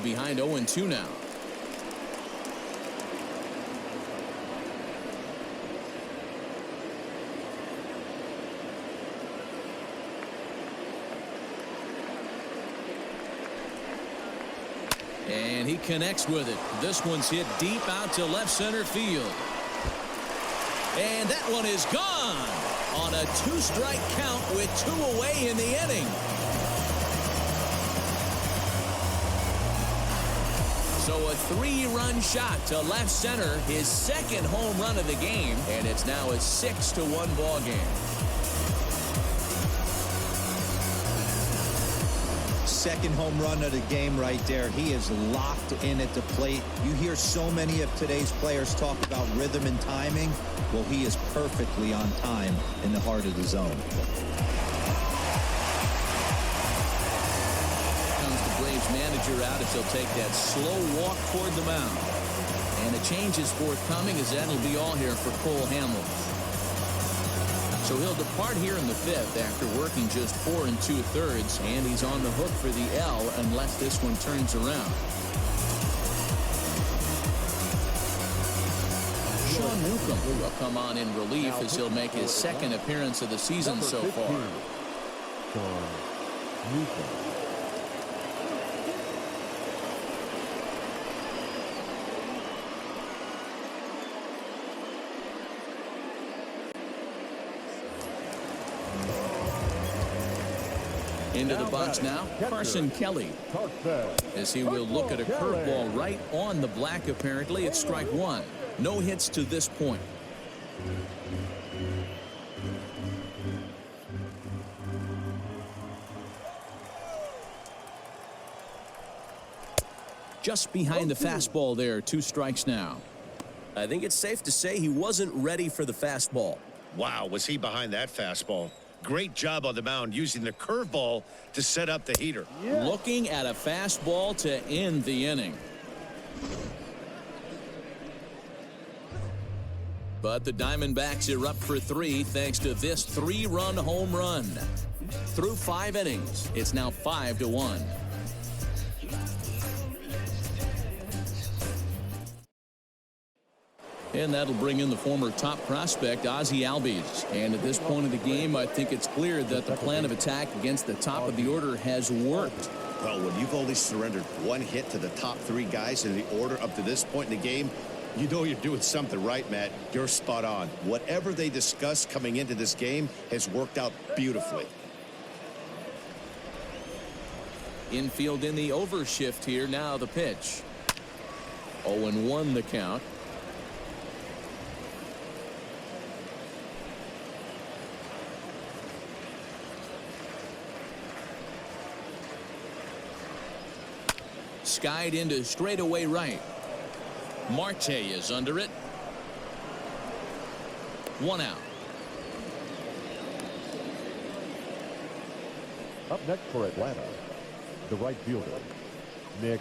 Behind 0-2 now. And he connects with it. This one's hit deep out to left center field. And that one is gone on a 2-strike count with 2 away in the inning. So a 3-run shot to left center, his second home run of the game, and it's now a 6-1 ball game. Second home run of the game right there. He is locked in at the plate. You hear so many of today's players talk about rhythm and timing. Well, he is perfectly on time in the heart of the zone. Manager out as he'll take that slow walk toward the mound. And a change is forthcoming as that'll be all here for Cole Hamels. So he'll depart here in the 5th after working just 4 2/3, and he's on the hook for the L unless this one turns around. Sean Newcomb will come on in relief as he'll make his second appearance of the season so far. Sean Newcomb. Into the box now, Carson Kelly, as he will look at a curveball right on the black. Apparently, it's strike 1. No hits to this point. Just behind the fastball there, 2 strikes now. I think it's safe to say he wasn't ready for the fastball. Wow, was he behind that fastball? Great job on the mound using the curveball to set up the heater. Looking at a fastball to end the inning. But the Diamondbacks are up for 3 thanks to this 3-run home run. Through 5 innings, it's now 5-1. And that'll bring in the former top prospect, Ozzie Albies. And at this point of the game, I think it's clear that the plan of attack against the top of the order has worked. Well, when you've only surrendered 1 hit to the top 3 guys in the order up to this point in the game, You know you're doing something right, Matt. You're spot on. Whatever they discussed coming into this game has worked out beautifully. Infield in the overshift here. Now the pitch. 0-1 the count. Skied into straightaway right. Marte is under it. 1 out. Up next for Atlanta, the right fielder, Nick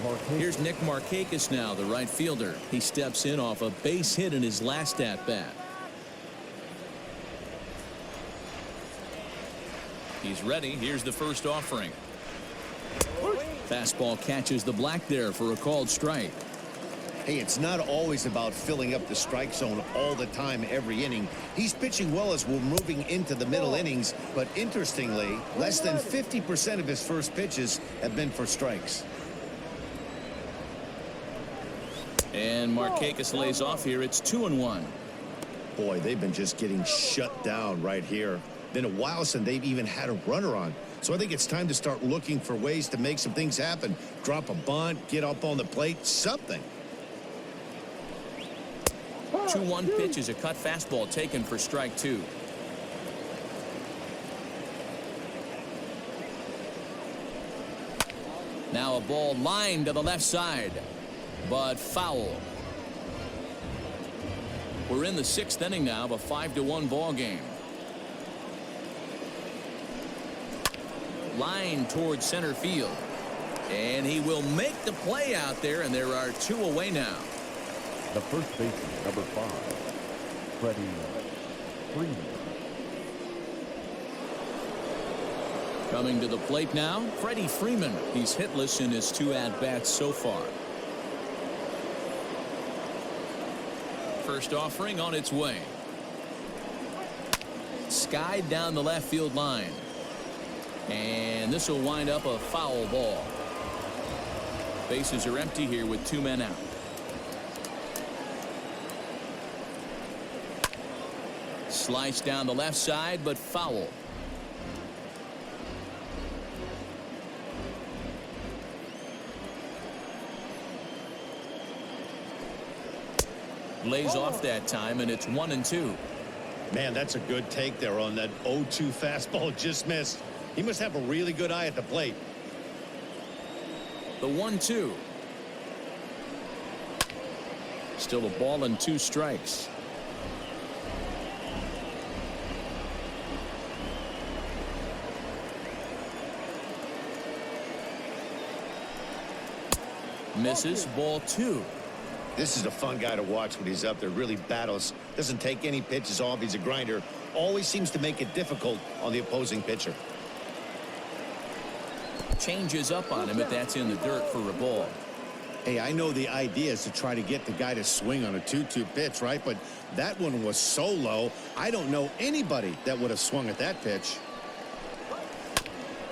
Markakis. Here's Nick Markakis now, the right fielder. He steps in off a base hit in his last at-bat. He's ready. Here's the first offering. Fastball catches the black there for a called strike. Hey, it's not always about filling up the strike zone all the time every inning. He's pitching well as we're moving into the middle innings, but interestingly, less than 50% of his first pitches have been for strikes. And Markakis lays off here. It's 2-1. Boy, they've been just getting shut down right here. Been a while since they've even had a runner on. So I think it's time to start looking for ways to make some things happen. Drop a bunt, get up on the plate, something. 2-1 pitch is a cut fastball taken for strike 2. Now a ball lined to the left side, but foul. We're in the 6th inning now of a 5-1 ball game. Line towards center field, and he will make the play out there, and there are 2 away now. The first baseman, number 5, Freddie Freeman. Coming to the plate now, Freddie Freeman. He's hitless in his 2 at-bats so far. First offering on its way. Skied down the left field line. And this will wind up a foul ball. Bases are empty here with 2 men out. Sliced down the left side, but foul. Lays off that time, and it's 1-2. Man, that's a good take there on that 0-2 fastball just missed. He must have a really good eye at the plate. The 1-2. Still a ball and 2 strikes. Misses, ball 2. This is a fun guy to watch when he's up there. Really battles. Doesn't take any pitches off. He's a grinder. Always seems to make it difficult on the opposing pitcher. Changes up on him, but that's in the dirt for a ball. Hey, I know the idea is to try to get the guy to swing on a 2-2 pitch, right? But that one was so low, I don't know anybody that would have swung at that pitch.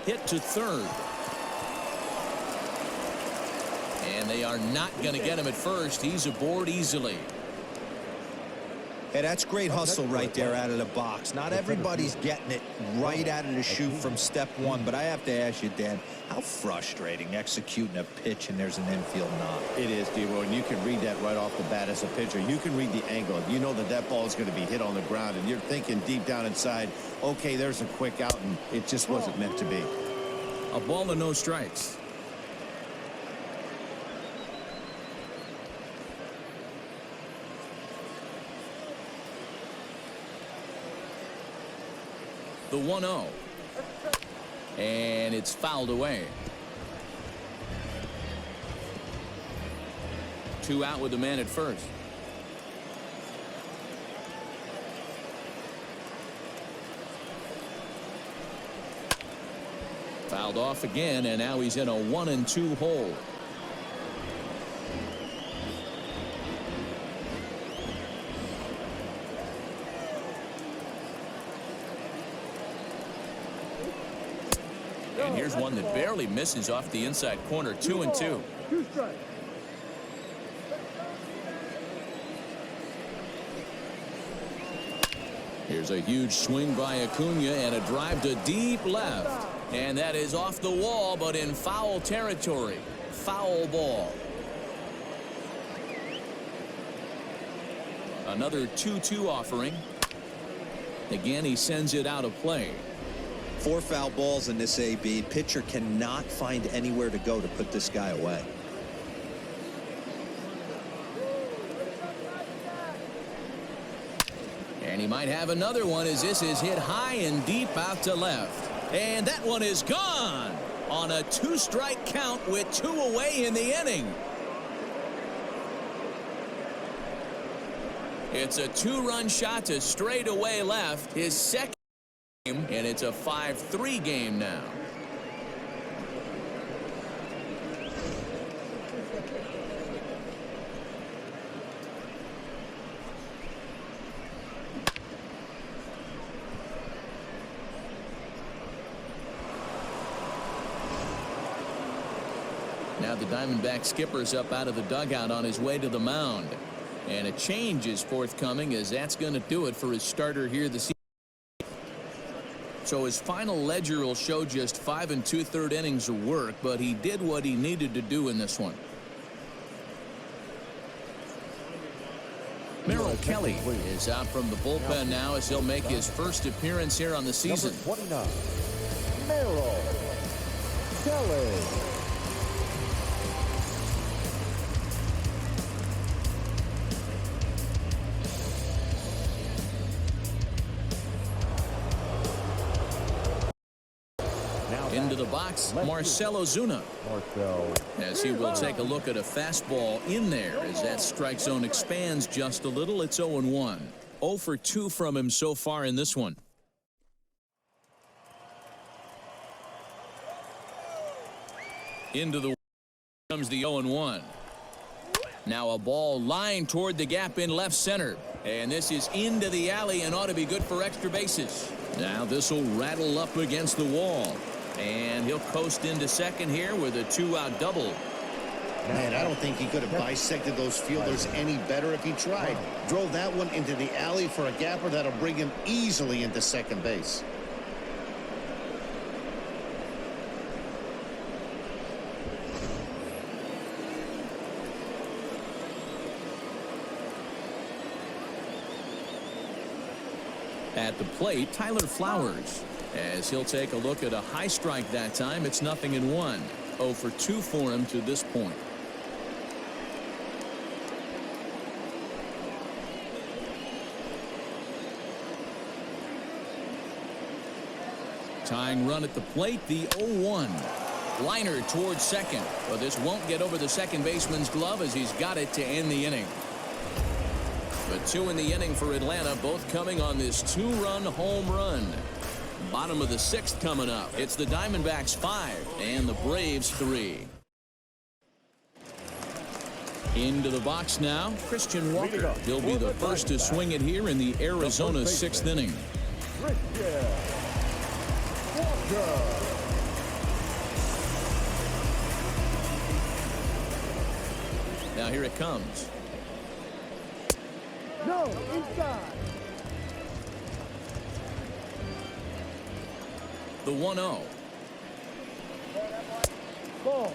Hit to third. And they are not going to get him at first. He's aboard easily. Hey, that's great hustle right there out of the box. Not everybody's getting it right out of the chute from step 1, but I have to ask you, Dan, how frustrating executing a pitch and there's an infield knock. It is, D-Roy, and you can read that right off the bat as a pitcher. You can read the angle. You know that that ball is going to be hit on the ground, and you're thinking deep down inside, okay, there's a quick out, and it just wasn't meant to be. A ball and no strikes. The 1-0. And it's fouled away. 2 out with the man at first. Fouled off again, and now he's in a 1-2 hole. And here's one that barely misses off the inside corner. 2-2. Here's a huge swing by Acuna and a drive to deep left. And that is off the wall, but in foul territory. Foul ball. Another 2-2 offering. Again, he sends it out of play. 4 foul balls in this AB. Pitcher cannot find anywhere to go to put this guy away. And he might have another one as this is hit high and deep out to left. And that one is gone on a 2-strike count with 2 away in the inning. It's a 2-run shot to straightaway left. His second game, and it's a 5-3 game now. Now the Diamondback skipper's up out of the dugout on his way to the mound. And a change is forthcoming, as that's going to do it for his starter here this evening. So his final ledger will show just 5 2/3 innings of work, but he did what he needed to do in this one. Merrill Kelly is out from the bullpen now as he'll make his first appearance here on the season. Number 29, Merrill Kelly. Into the box, Marcell Ozuna. As he will take a look at a fastball in there as that strike zone expands just a little. It's 0-1. 0 for 2 from him so far in this one. Into the comes the 0-1. Now a ball lined toward the gap in left center. And this is into the alley and ought to be good for extra bases. Now this will rattle up against the wall. And he'll coast into second here with a 2-out double. Man, I don't think he could have bisected those fielders any better if he tried. Drove that one into the alley for a gapper that'll bring him easily into second base. At the plate, Tyler Flowers. As he'll take a look at a high strike that time. It's 0-1. 0 for 2 for him to this point. Tying run at the plate, the 0-1. Liner towards second. But this won't get over the second baseman's glove as he's got it to end the inning. But 2 in the inning for Atlanta, both coming on this 2-run home run. Bottom of the 6th coming up. It's the Diamondbacks 5 and the Braves 3. Into the box now, Christian Walker. He'll be the first to swing it here in the Arizona 6th inning. Now here it comes. No, inside. The 1-0. Ball.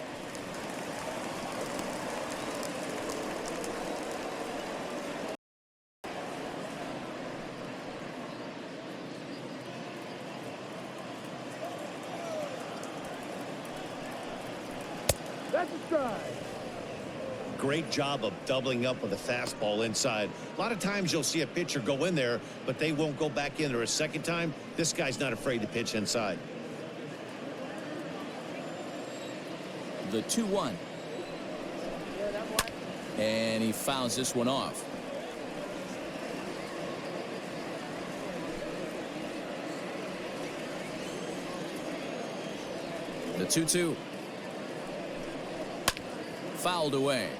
That's a strike. Great job of doubling up with a fastball inside. A lot of times you'll see a pitcher go in there, but they won't go back in there a second time. This guy's not afraid to pitch inside. The 2-1. And he fouls this one off. The 2-2. Fouled away.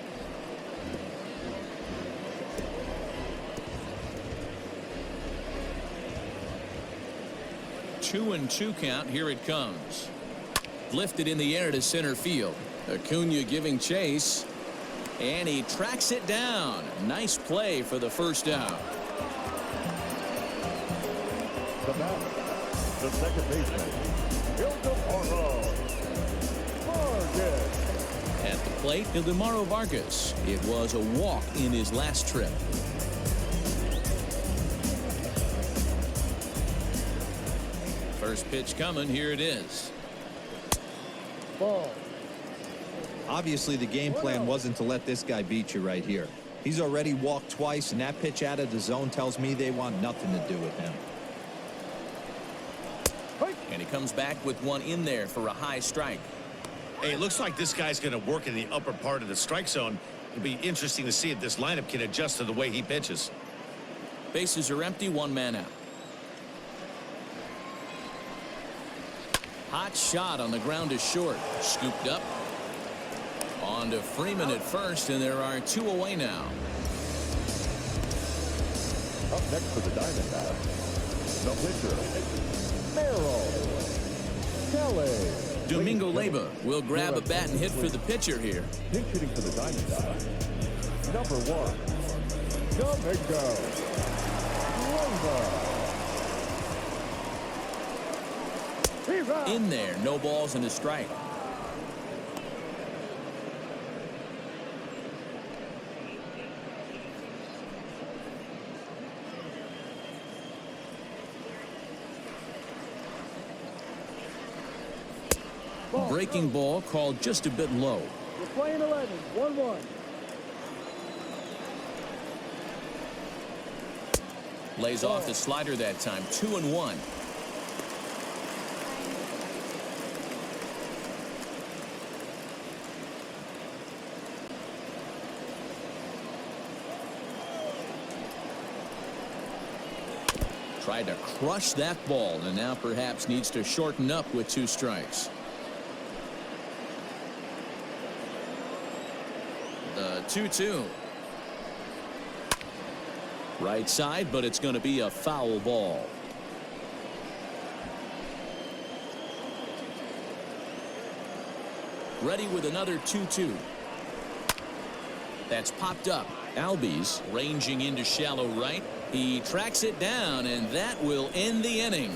Two and 2 count. Here it comes. Lifted in the air to center field. Acuna giving chase. And he tracks it down. Nice play for the first out. The batter, the second baseman, Vargas. At the plate, Ildemaro Vargas. It was a walk in his last trip. First pitch coming. Here it is. Ball. Obviously, the game plan wasn't to let this guy beat you right here. He's already walked twice, and that pitch out of the zone tells me they want nothing to do with him. And he comes back with one in there for a high strike. Hey, it looks like this guy's going to work in the upper part of the strike zone. It'll be interesting to see if this lineup can adjust to the way he pitches. Bases are empty, one man out. Hot shot on the ground is short. Scooped up. On to Freeman at first, and there are two away now. Up next for the Diamondbacks, the pitcher, Merrill Kelly. Domingo Leyba will grab a bat and hit for the pitcher here. Pinch hitting for the Diamondbacks, number 1, Domingo Leyba. In there, no balls and a strike. Breaking ball called just a bit low. We're playing 11, 1-1. Lays off the slider that time. 2-1. Tried to crush that ball, and now perhaps needs to shorten up with 2 strikes. The 2-2. Right side, but it's going to be a foul ball. Ready with another 2-2. That's popped up. Albies ranging into shallow right. He tracks it down, and that will end the inning.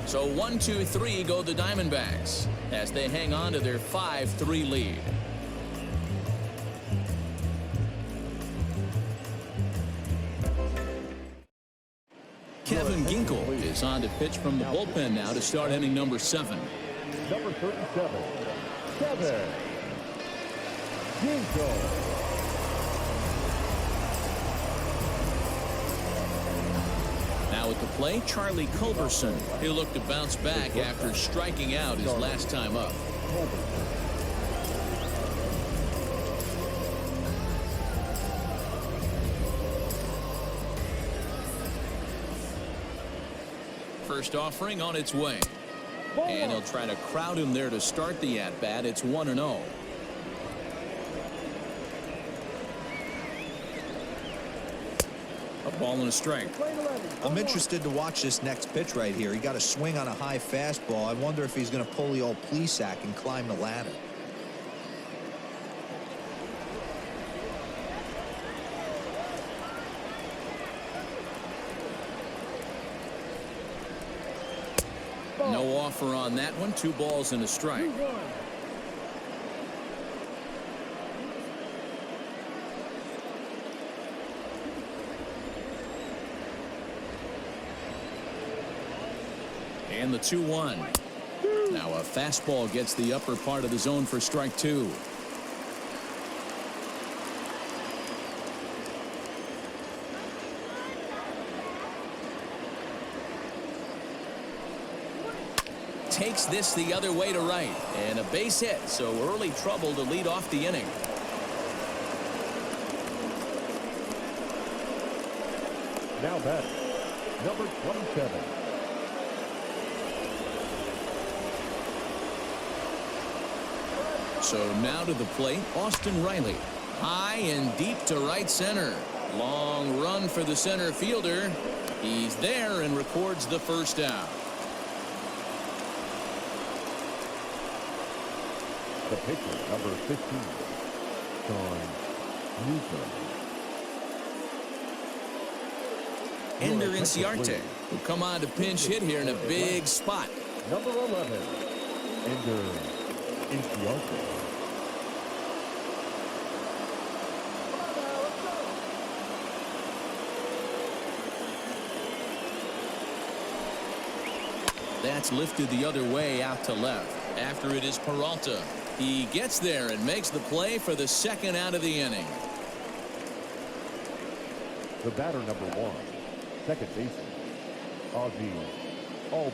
So 1-2-3 go the Diamondbacks as they hang on to their 5-3 lead. Kevin Ginkel is on to pitch from the bullpen now to start inning number 7. Number 37, Kevin Ginkel. Now at the plate, Charlie Culberson. He'll look to bounce back after striking out his last time up. First offering on its way. And he'll try to crowd him there to start the at-bat. It's 1-0. A ball and a strike. I'm interested to watch this next pitch right here. He got a swing on a high fastball. I wonder if he's going to pull the old Plesac and climb the ladder. No offer on that one. 2 balls and a strike. And the 2-1. Now a fastball gets the upper part of the zone for strike 2. Takes this the other way to right, and a base hit, so early trouble to lead off the inning. Now back, number 27. So now to the plate, Austin Riley. High and deep to right center. Long run for the center fielder. He's there and records the first out. The pitcher, number 15, Sean Newcomb. Ender Inciarte will come on to pinch hit here in a big spot. Number 11, Ender Inciarte. That's lifted the other way out to left. After it is Peralta. He gets there and makes the play for the second out of the inning. The batter, number 1, second baseman, Ozzie Albies.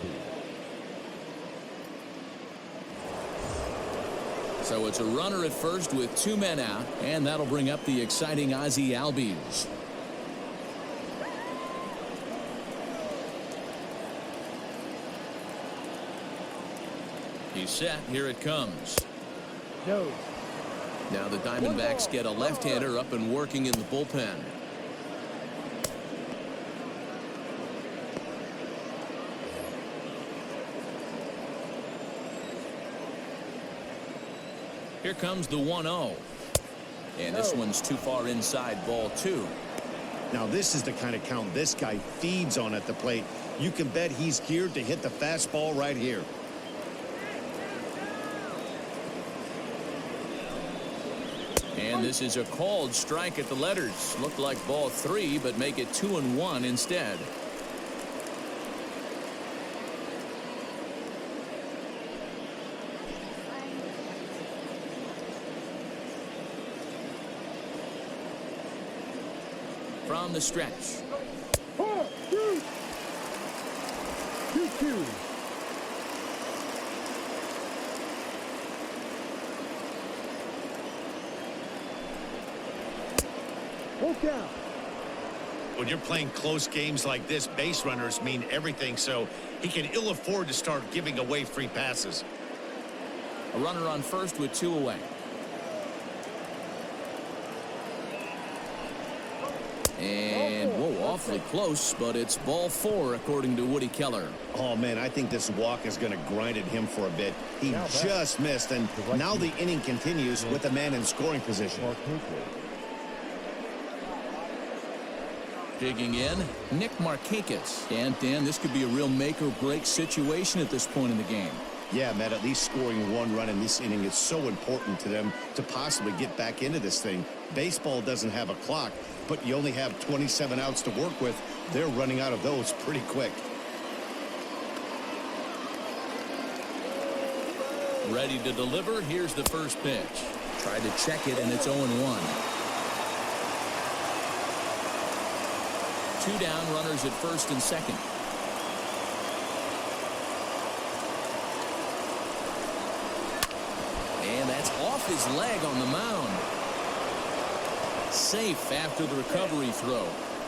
So it's a runner at first with 2 men out, and that'll bring up the exciting Ozzie Albies. He's set. Here it comes. No. Now the Diamondbacks get a left-hander up and working in the bullpen. Here comes the 1-0. And this one's too far inside, ball 2. Now this is the kind of count this guy feeds on at the plate. You can bet he's geared to hit the fastball right here. And this is a called strike at the letters. Looked like ball 3, but make it 2-1 instead. From the stretch. 2-2. Look out. When you're playing close games like this, base runners mean everything, so he can ill afford to start giving away free passes. A runner on first with 2 away. And, whoa, awfully close, but it's ball 4, according to Woody Keller. Oh, man, I think this walk is going to grind at him for a bit. He just missed, and now the inning continues with the man in scoring position. Digging in, Nick Markakis. And, Dan, this could be a real make-or-break situation at this point in the game. Yeah, Matt, at least scoring 1 run in this inning is so important to them to possibly get back into this thing. Baseball doesn't have a clock, but you only have 27 outs to work with. They're running out of those pretty quick. Ready to deliver. Here's the first pitch. Tried to check it, and it's 0-1. 2 down, runners at first and second. And that's off his leg on the mound. Safe after the recovery throw.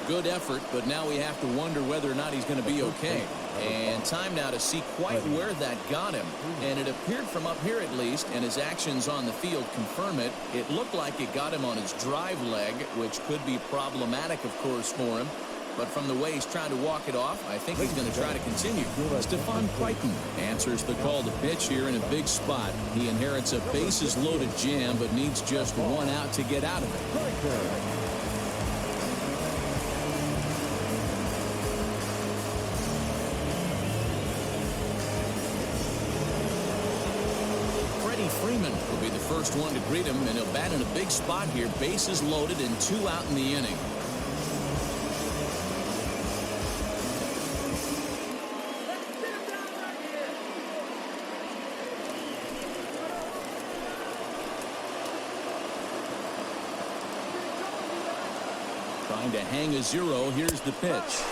Good effort, but now we have to wonder whether or not he's going to be okay. And time now to see quite where that got him. And it appeared from up here at least, and his actions on the field confirm it. It looked like it got him on his drive leg, which could be problematic, of course, for him. But from the way he's trying to walk it off, I think he's going to try to continue. Stephon Crichton answers the call to pitch here in a big spot. He inherits a bases-loaded jam, but needs just 1 out to get out of it. Freddie Freeman will be the first one to greet him, and he'll bat in a big spot here. Bases loaded and 2 out in the inning. Trying to hang a 0. Here's the pitch.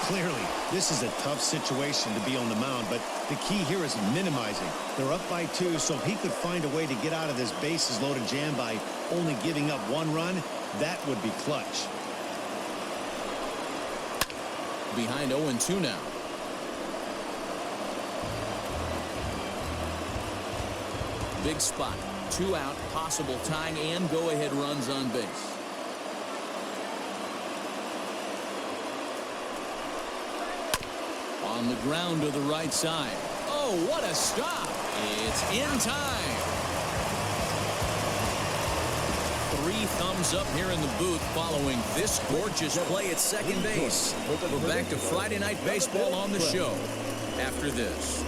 Clearly, this is a tough situation to be on the mound, but the key here is minimizing. They're up by 2, so if he could find a way to get out of this bases-loaded jam by only giving up 1 run, that would be clutch. Behind 0-2 now. Big spot. 2 out, possible tying and go-ahead runs on base. On the ground to the right side. Oh, what a stop. It's in time. Three thumbs up here in the booth following this gorgeous play at second base. We're back to Friday Night Baseball on the show after this.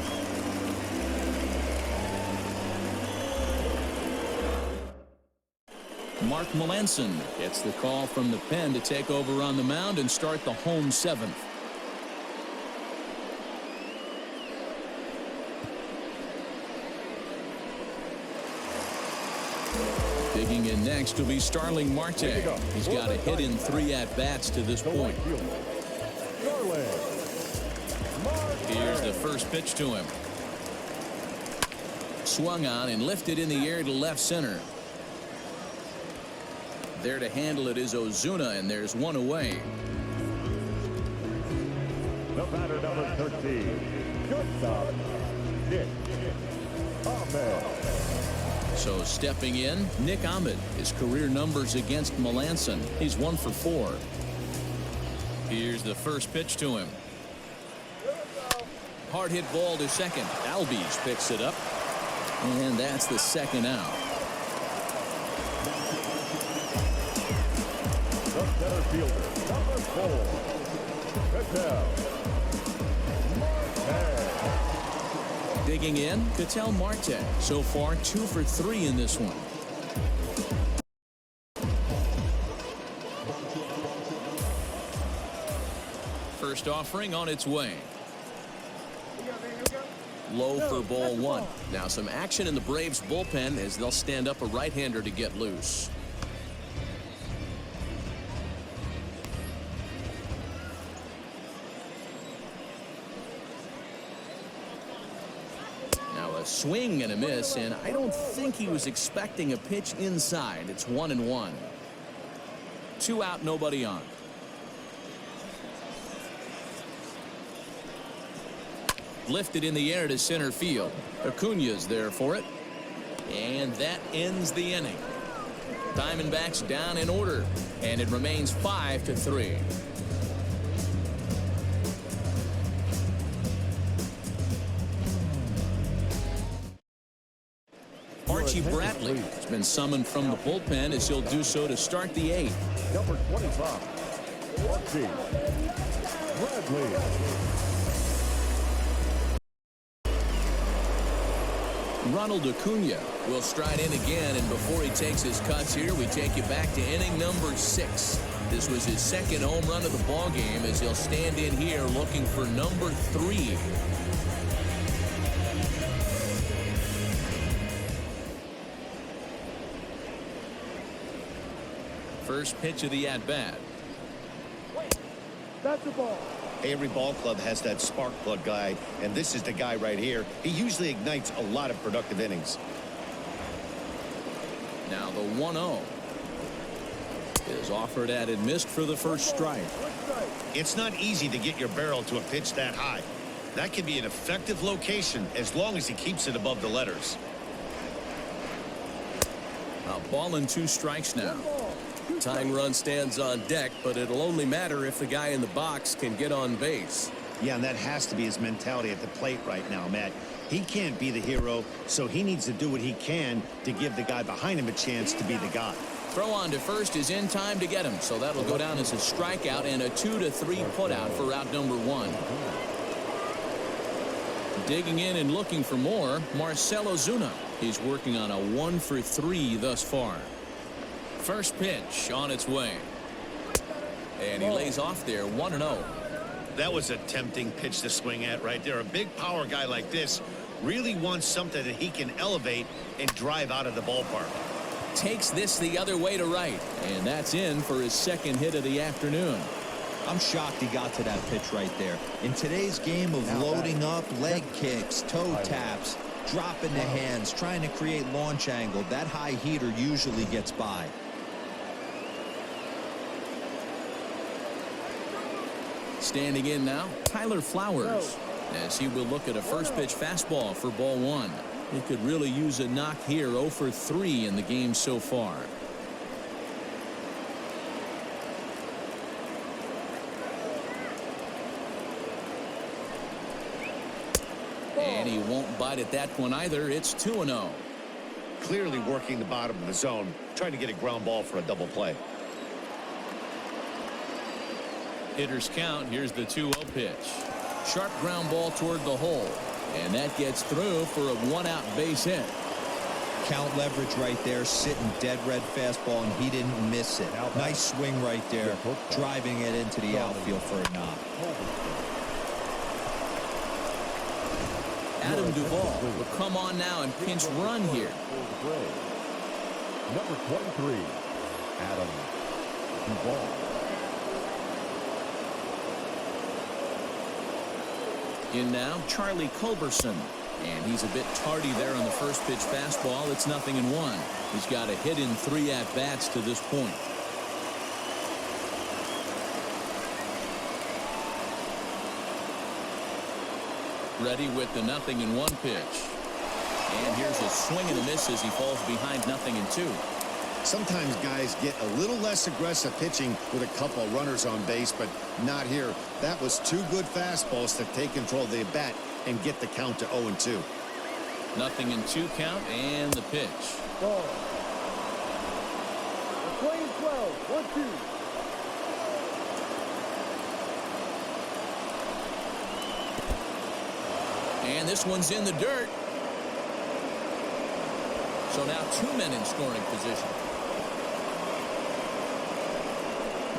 Mark Melanson gets the call from the pen to take over on the mound and start the home seventh. Digging in next will be Starling Marte. He's got a hit in 3 at-bats to this point. Here's the first pitch to him. Swung on and lifted in the air to left center. There to handle it is Ozuna, and there's one away. The batter, number 13, shortstop, Nick Ahmed. So stepping in, Nick Ahmed. His career numbers against Melanson. He's 1 for 4. Here's the first pitch to him. Hard hit ball to second. Albies picks it up. And that's the second out. The center fielder, number 4, Ketel Marte. Digging in, Ketel Marte. So far, 2 for 3 in this one. First offering on its way. Low for ball 1. Now some action in the Braves bullpen as they'll stand up a right-hander to get loose. A swing and a miss, and I don't think he was expecting a pitch inside. It's 1-1. 2 out, nobody on. Lifted in the air to center field. Acuna's there for it, and that ends the inning. Diamondbacks down in order, and it remains 5-3. Archie Bradley has been summoned from the bullpen as he'll do so to start the 8th. Number 25, Archie Bradley. Ronald Acuna will stride in again, and before he takes his cuts here, we take you back to inning number 6. This was his second home run of the ball game as he'll stand in here looking for number 3. First pitch of the at-bat. That's the ball. Every ball club has that spark plug guy, and this is the guy right here. He usually ignites a lot of productive innings. Now the 1-0 is offered at and missed for the first strike. It's not easy to get your barrel to a pitch that high. That can be an effective location as long as he keeps it above the letters. A ball and 2 strikes now. Tying run stands on deck, but it'll only matter if the guy in the box can get on base. Yeah, and that has to be his mentality at the plate right now, Matt. He can't be the hero, so he needs to do what he can to give the guy behind him a chance to be the guy. Throw on to first is in time to get him, so that'll go down as a strikeout and a 2-3 putout for out number 1. Digging in and looking for more, Marcell Ozuna. He's working on a 1 for 3 thus far. First pitch on its way. And he lays off there 1-0. That was a tempting pitch to swing at right there. A big power guy like this really wants something that he can elevate and drive out of the ballpark. Takes this the other way to right, and that's in for his second hit of the afternoon. I'm shocked he got to that pitch right there. In today's game of loading up, leg kicks, toe taps, dropping the hands, trying to create launch angle, that high heater usually gets by. Standing in now, Tyler Flowers, as he will look at a first pitch fastball for ball 1. He could really use a knock here. 0 for 3 in the game so far. And he won't bite at that one either. It's 2-0. clearly working the bottom of the zone, trying to get a ground ball for a double play. Hitters count. Here's the 2-0 pitch. Sharp ground ball toward the hole. And that gets through for a 1-out base hit. Count leverage right there, sitting dead red fastball, and he didn't miss it. Nice swing right there, driving it into the outfield for a knock. Adam Duvall will come on now and pinch run here. Number 23, Adam Duvall. In now, Charlie Culberson. And he's a bit tardy there on the first pitch fastball. It's 0-1. He's got a hit in 3 at-bats to this point. Ready with the 0-1 pitch. And here's a swing and a miss as he falls behind 0-2. Sometimes guys get a little less aggressive pitching with a couple runners on base, but not here. That was 2 good fastballs to take control of the at-bat and get the count to 0-2. 0-2 count and the pitch. Ball. Playing 12. 1-2. And this one's in the dirt. So now 2 men in scoring position.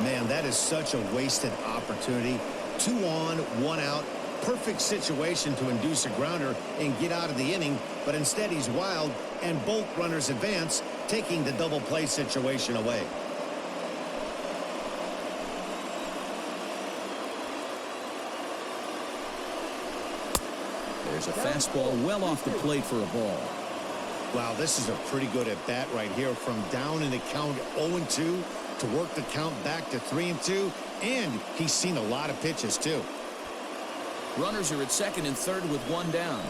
Man, that is such a wasted opportunity. 2 on, 1 out. Perfect situation to induce a grounder and get out of the inning, but instead he's wild and both runners advance, taking the double play situation away. There's a fastball well off the plate for a ball. Wow, this is a pretty good at bat right here, from down in the count 0-2 to work the count back to 3-2, and he's seen a lot of pitches too. Runners are at second and third with 1 down.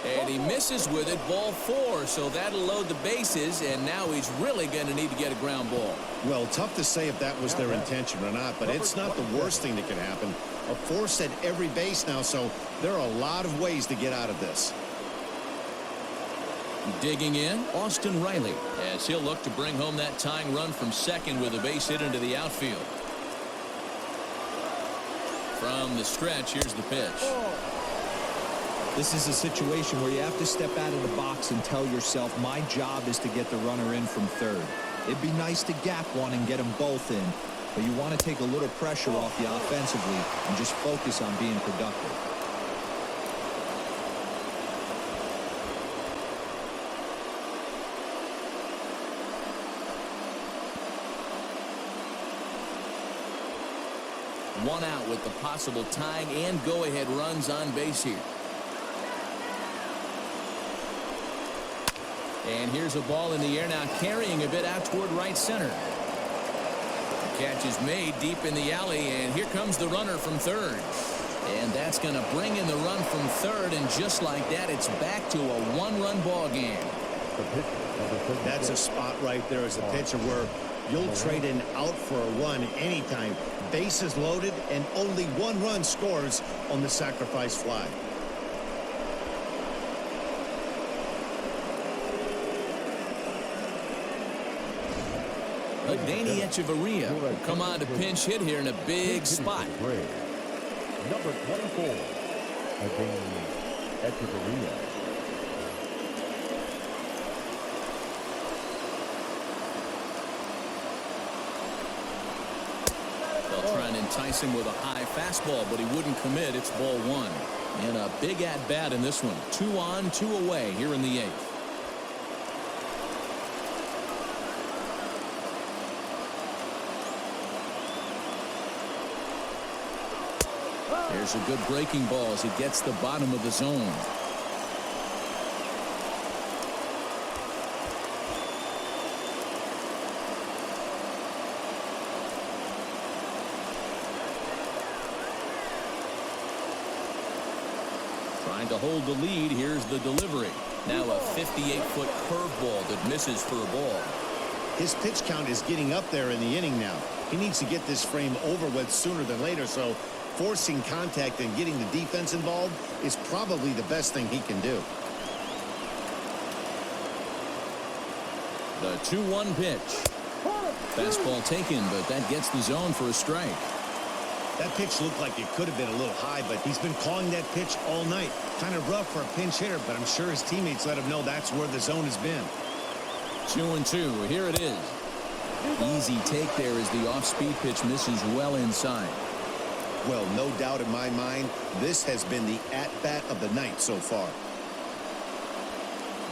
And he misses with it, ball 4, so that'll load the bases, and now he's really going to need to get a ground ball. Well, tough to say if that was their intention or not, but it's not the worst thing that could happen. A force at every base now, so there are a lot of ways to get out of this. Digging in, Austin Riley, as he'll look to bring home that tying run from second with a base hit into the outfield. From the stretch, here's the pitch. This is a situation where you have to step out of the box and tell yourself, my job is to get the runner in from third. It'd be nice to gap one and get them both in, but you want to take a little pressure off you offensively and just focus on being productive. One out with the possible tying and go-ahead runs on base here. And here's a ball in the air now, carrying a bit out toward right center. The catch is made deep in the alley, and here comes the runner from third. And that's going to bring in the run from third, and just like that, it's back to a 1-run ball game. That's a spot right there as a pitcher where you'll trade an out for a run anytime. Bases loaded, and only 1 run scores on the sacrifice fly. Danny Echeverria will come on to pinch hit here in a big spot. Number 24, Danny Echeverria. They'll try and entice him with a high fastball, but he wouldn't commit. It's ball 1. And a big at-bat in this one. 2 on, 2 away here in the 8th. There's a good breaking ball as he gets the bottom of the zone. Trying to hold the lead. Here's the delivery. Now a 58-foot curveball that misses for a ball. His pitch count is getting up there in the inning now. He needs to get this frame over with sooner than later, so forcing contact and getting the defense involved is probably the best thing he can do. The 2-1 pitch. Fastball taken, but that gets the zone for a strike. That pitch looked like it could have been a little high, but he's been calling that pitch all night. Kind of rough for a pinch hitter, but I'm sure his teammates let him know that's where the zone has been. 2-2. Here it is. Easy take there as the off-speed pitch misses well inside. Well, no doubt in my mind, this has been the at-bat of the night so far.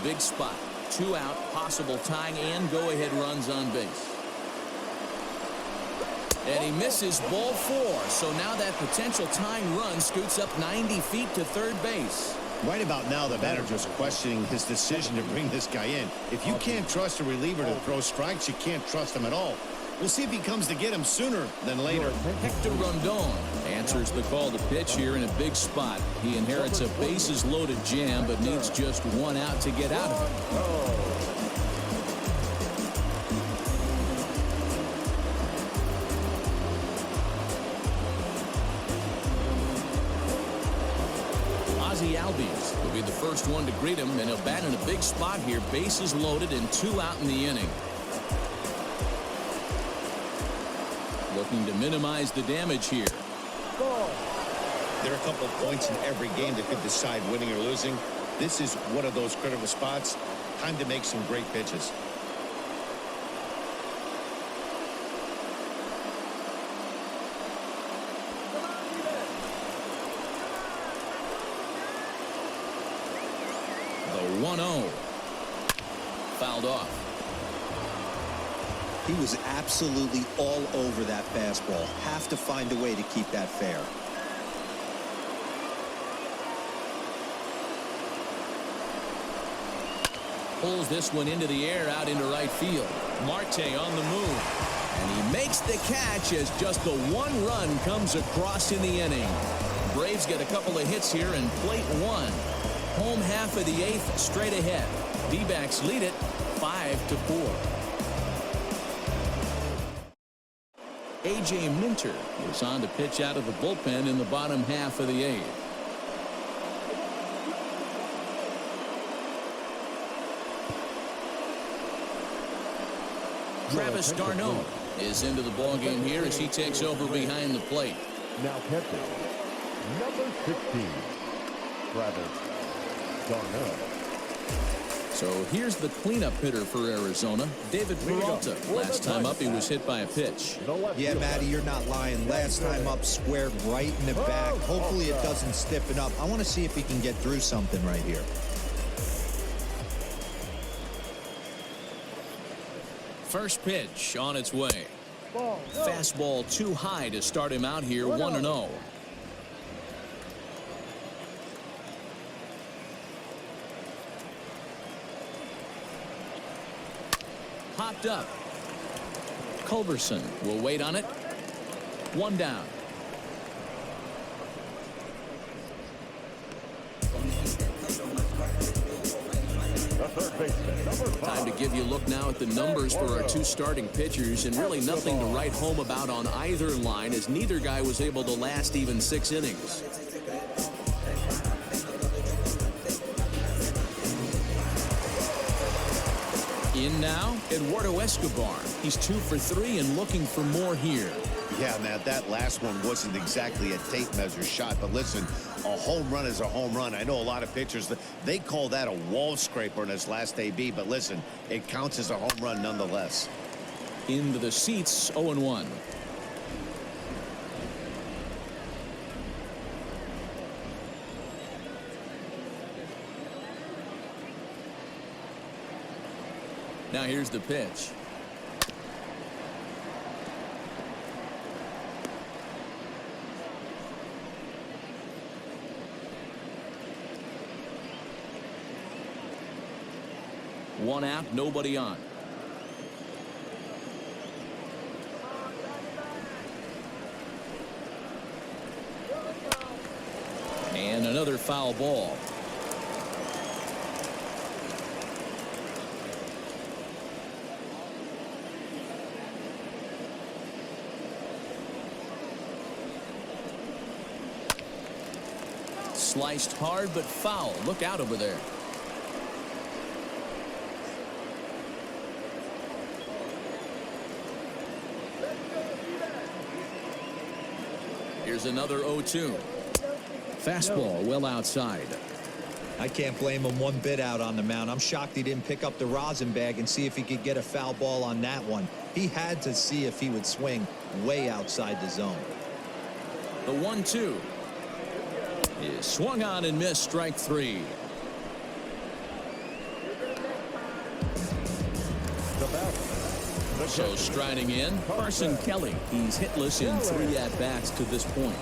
Big spot. 2 out, possible tying and go-ahead runs on base. And he misses ball 4. So now that potential tying run scoots up 90 feet to third base. Right about now, the manager's questioning his decision to bring this guy in. If you can't trust a reliever to throw strikes, you can't trust him at all. We'll see if he comes to get him sooner than later. Hector Rondon answers the call to pitch here in a big spot. He inherits a bases-loaded jam, but needs just 1 out to get out of it. Albies will be the first one to greet him, and he'll bat in a big spot here. Bases loaded and 2 out in the inning. Looking to minimize the damage here. There are a couple of points in every game that could decide winning or losing. This is one of those critical spots. Time to make some great pitches. The 1-0. Fouled off. He was absolutely all over that fastball. Have to find a way to keep that fair. Pulls this one into the air out into right field. Marte on the move. And he makes the catch as just the 1 run comes across in the inning. Braves get a couple of hits here and plate 1. Home half of the 8th straight ahead. D-backs lead it 5-4. A.J. Minter is on to pitch out of the bullpen in the bottom half of the 8th. Travis d'Arnaud is into the ballgame here as he takes over behind the plate. Now catching, number 16, Travis d'Arnaud. So here's the cleanup hitter for Arizona, David Peralta. Last time up, he was hit by a pitch. Yeah, Matty, you're not lying. Last time up, squared right in the back. Hopefully it doesn't stiffen up. I want to see if he can get through something right here. First pitch on its way. Fastball too high to start him out here, 1-0. Popped up. Culberson will wait on it. 1 down. Time to give you a look now at the numbers for our 2 starting pitchers, and really nothing to write home about on either line, as neither guy was able to last even 6 innings. In now, Eduardo Escobar. He's 2 for 3 and looking for more here. Yeah, Matt, that last one wasn't exactly a tape measure shot, but listen, a home run is a home run. I know a lot of pitchers, they call that a wall scraper in his last AB, but listen, it counts as a home run nonetheless. Into the seats, 0-1. Now here's the pitch. One out, nobody on. And another foul ball. sliced hard but foul. Look out over there. Here's another 0-2. Fastball well outside. I can't blame him one bit out on the mound. I'm shocked he didn't pick up the rosin bag and see if he could get a foul ball on that one. He had to see if he would swing way outside the zone. The 1-2 is swung on and missed. Strike three. So striding in, Carson Kelly. He's hitless in 3 at-bats to this point.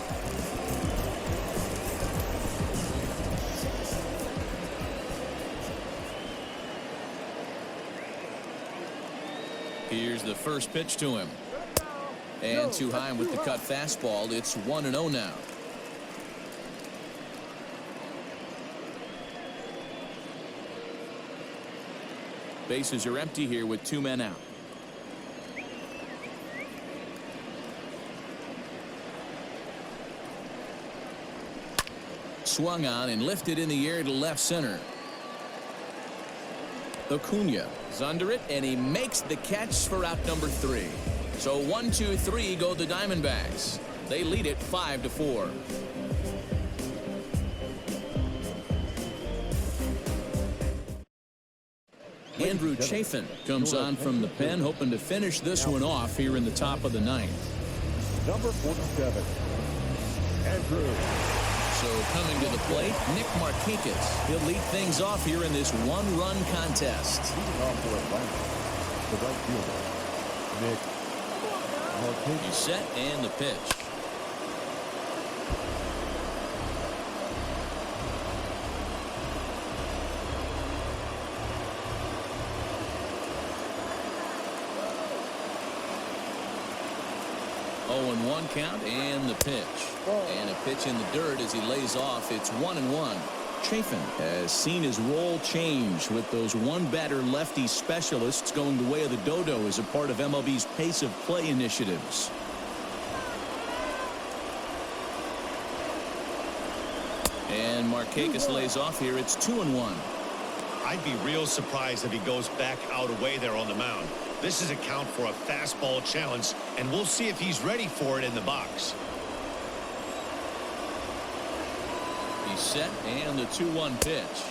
Here's the first pitch to him. And too high with the cut fastball. It's 1-0 now. Bases are empty here with 2 men out. Swung on and lifted in the air to left center. Acuna is under it, and he makes the catch for out number 3. So 1, 2, 3 go the Diamondbacks. They lead it 5-4. Andrew Chafin comes on from the pen, hoping to finish this one off here in the top of the 9th. Number 47, Andrew. So coming to the plate, Nick Markakis. He'll lead things off here in this 1-run contest. Leading off for Atlanta, the right fielder, Nick Markakis. He's set and the pitch. Oh, and 1 count and the pitch. And a pitch in the dirt as he lays off. It's 1-1. Chafin has seen his role change with those one-batter lefty specialists going the way of the dodo as a part of MLB's pace of play initiatives. And Markakis lays off here. It's 2-1. I'd be real surprised if he goes back out away there on the mound. This is a count for a fastball challenge, and we'll see if he's ready for it in the box. He's set and the 2-1 pitch.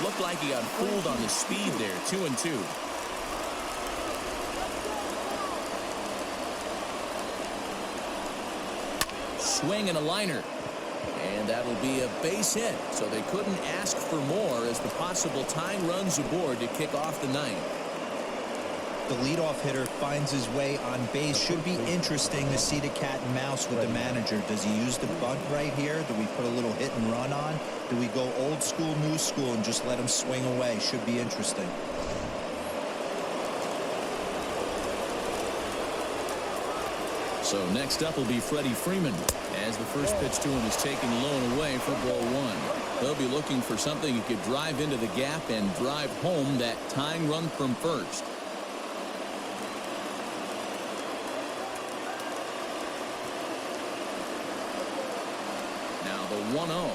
Looked like he got fooled on the speed there. 2-2. Swing and a liner. And that'll be a base hit. So they couldn't ask for more as the possible tying runs aboard to kick off the 9th. The leadoff hitter finds his way on base. Should be interesting to see the cat and mouse with the manager. Does he use the bunt right here? Do we put a little hit and run on? Do we go old school, new school, and just let him swing away? Should be interesting. So next up will be Freddie Freeman as the first pitch to him is taken low and away for ball 1. They'll be looking for something he could drive into the gap and drive home that tying run from first. Now the 1-0.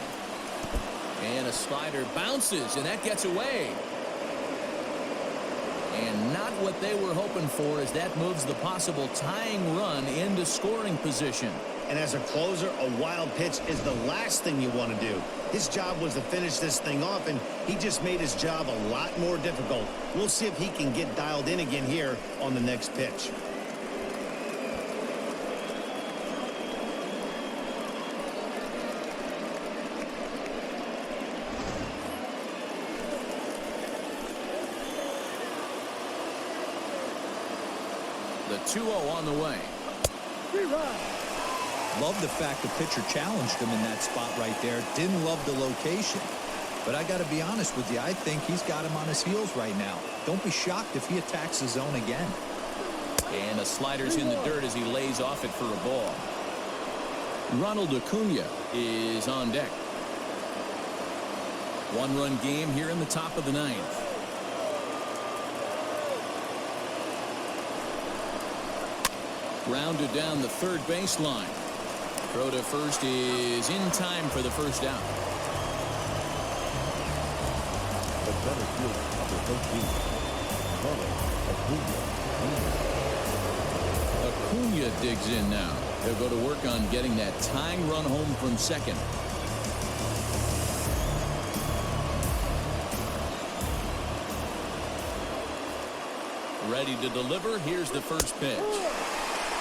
And a slider bounces, and that gets away. And not what they were hoping for as that moves the possible tying run into scoring position. And as a closer, a wild pitch is the last thing you want to do. His job was to finish this thing off, and he just made his job a lot more difficult. We'll see if he can get dialed in again here on the next pitch. The 2-0 on the way. Love the fact the pitcher challenged him in that spot right there. Didn't love the location. But I got to be honest with you, I think he's got him on his heels right now. Don't be shocked if he attacks the zone again. And the slider's in the dirt as he lays off it for a ball. Ronald Acuna is on deck. 1-run game here in the top of the 9th. Grounded down the third baseline. Throw to first is in time for the first down. The center fielder, number 13, Ronald Acuna. Acuna digs in now. They'll go to work on getting that tying run home from second. Ready to deliver. Here's the first pitch.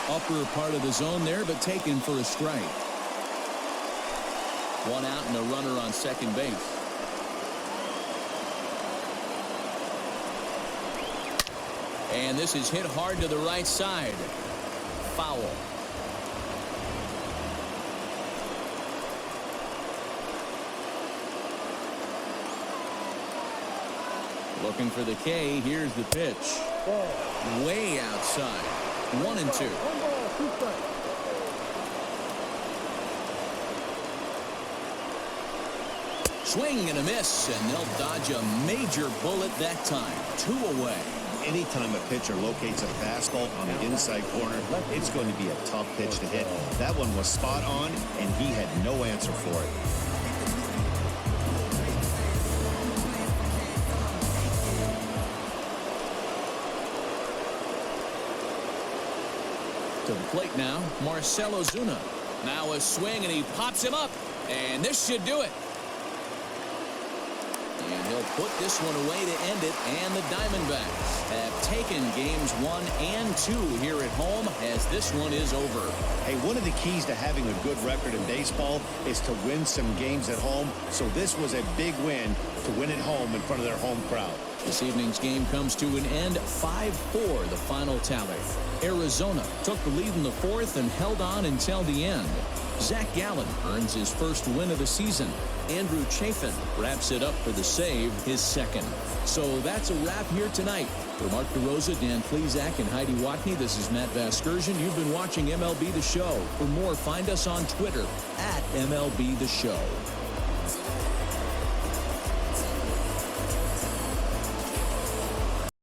Upper part of the zone there, but taken for a strike. One out and a runner on second base. And this is hit hard to the right side. Foul. Looking for the K. Here's the pitch. Way outside. 1-2. 1 ball, 2 strikes. Swing and a miss, and they'll dodge a major bullet that time. 2 away. Anytime a pitcher locates a fastball on the inside corner, it's going to be a tough pitch to hit. That one was spot on, and he had no answer for it. To the plate now, Marcell Ozuna. Now a swing, and he pops him up. And this should do it. And he'll put this one away to end it. And the Diamondbacks have taken games 1 and 2 here at home, as this one is over. Hey, one of the keys to having a good record in baseball is to win some games at home. So this was a big win to win at home in front of their home crowd. This evening's game comes to an end. 5-4 the final tally. Arizona took the lead in the 4th and held on until the end. Zach Gallen earns his first win of the season. Andrew Chafin wraps it up for the save, his second. So that's a wrap here tonight. For Mark DeRosa, Dan Plesac, and Heidi Watney, this is Matt Vasgersian. You've been watching MLB The Show. For more, find us on Twitter @MLB The Show.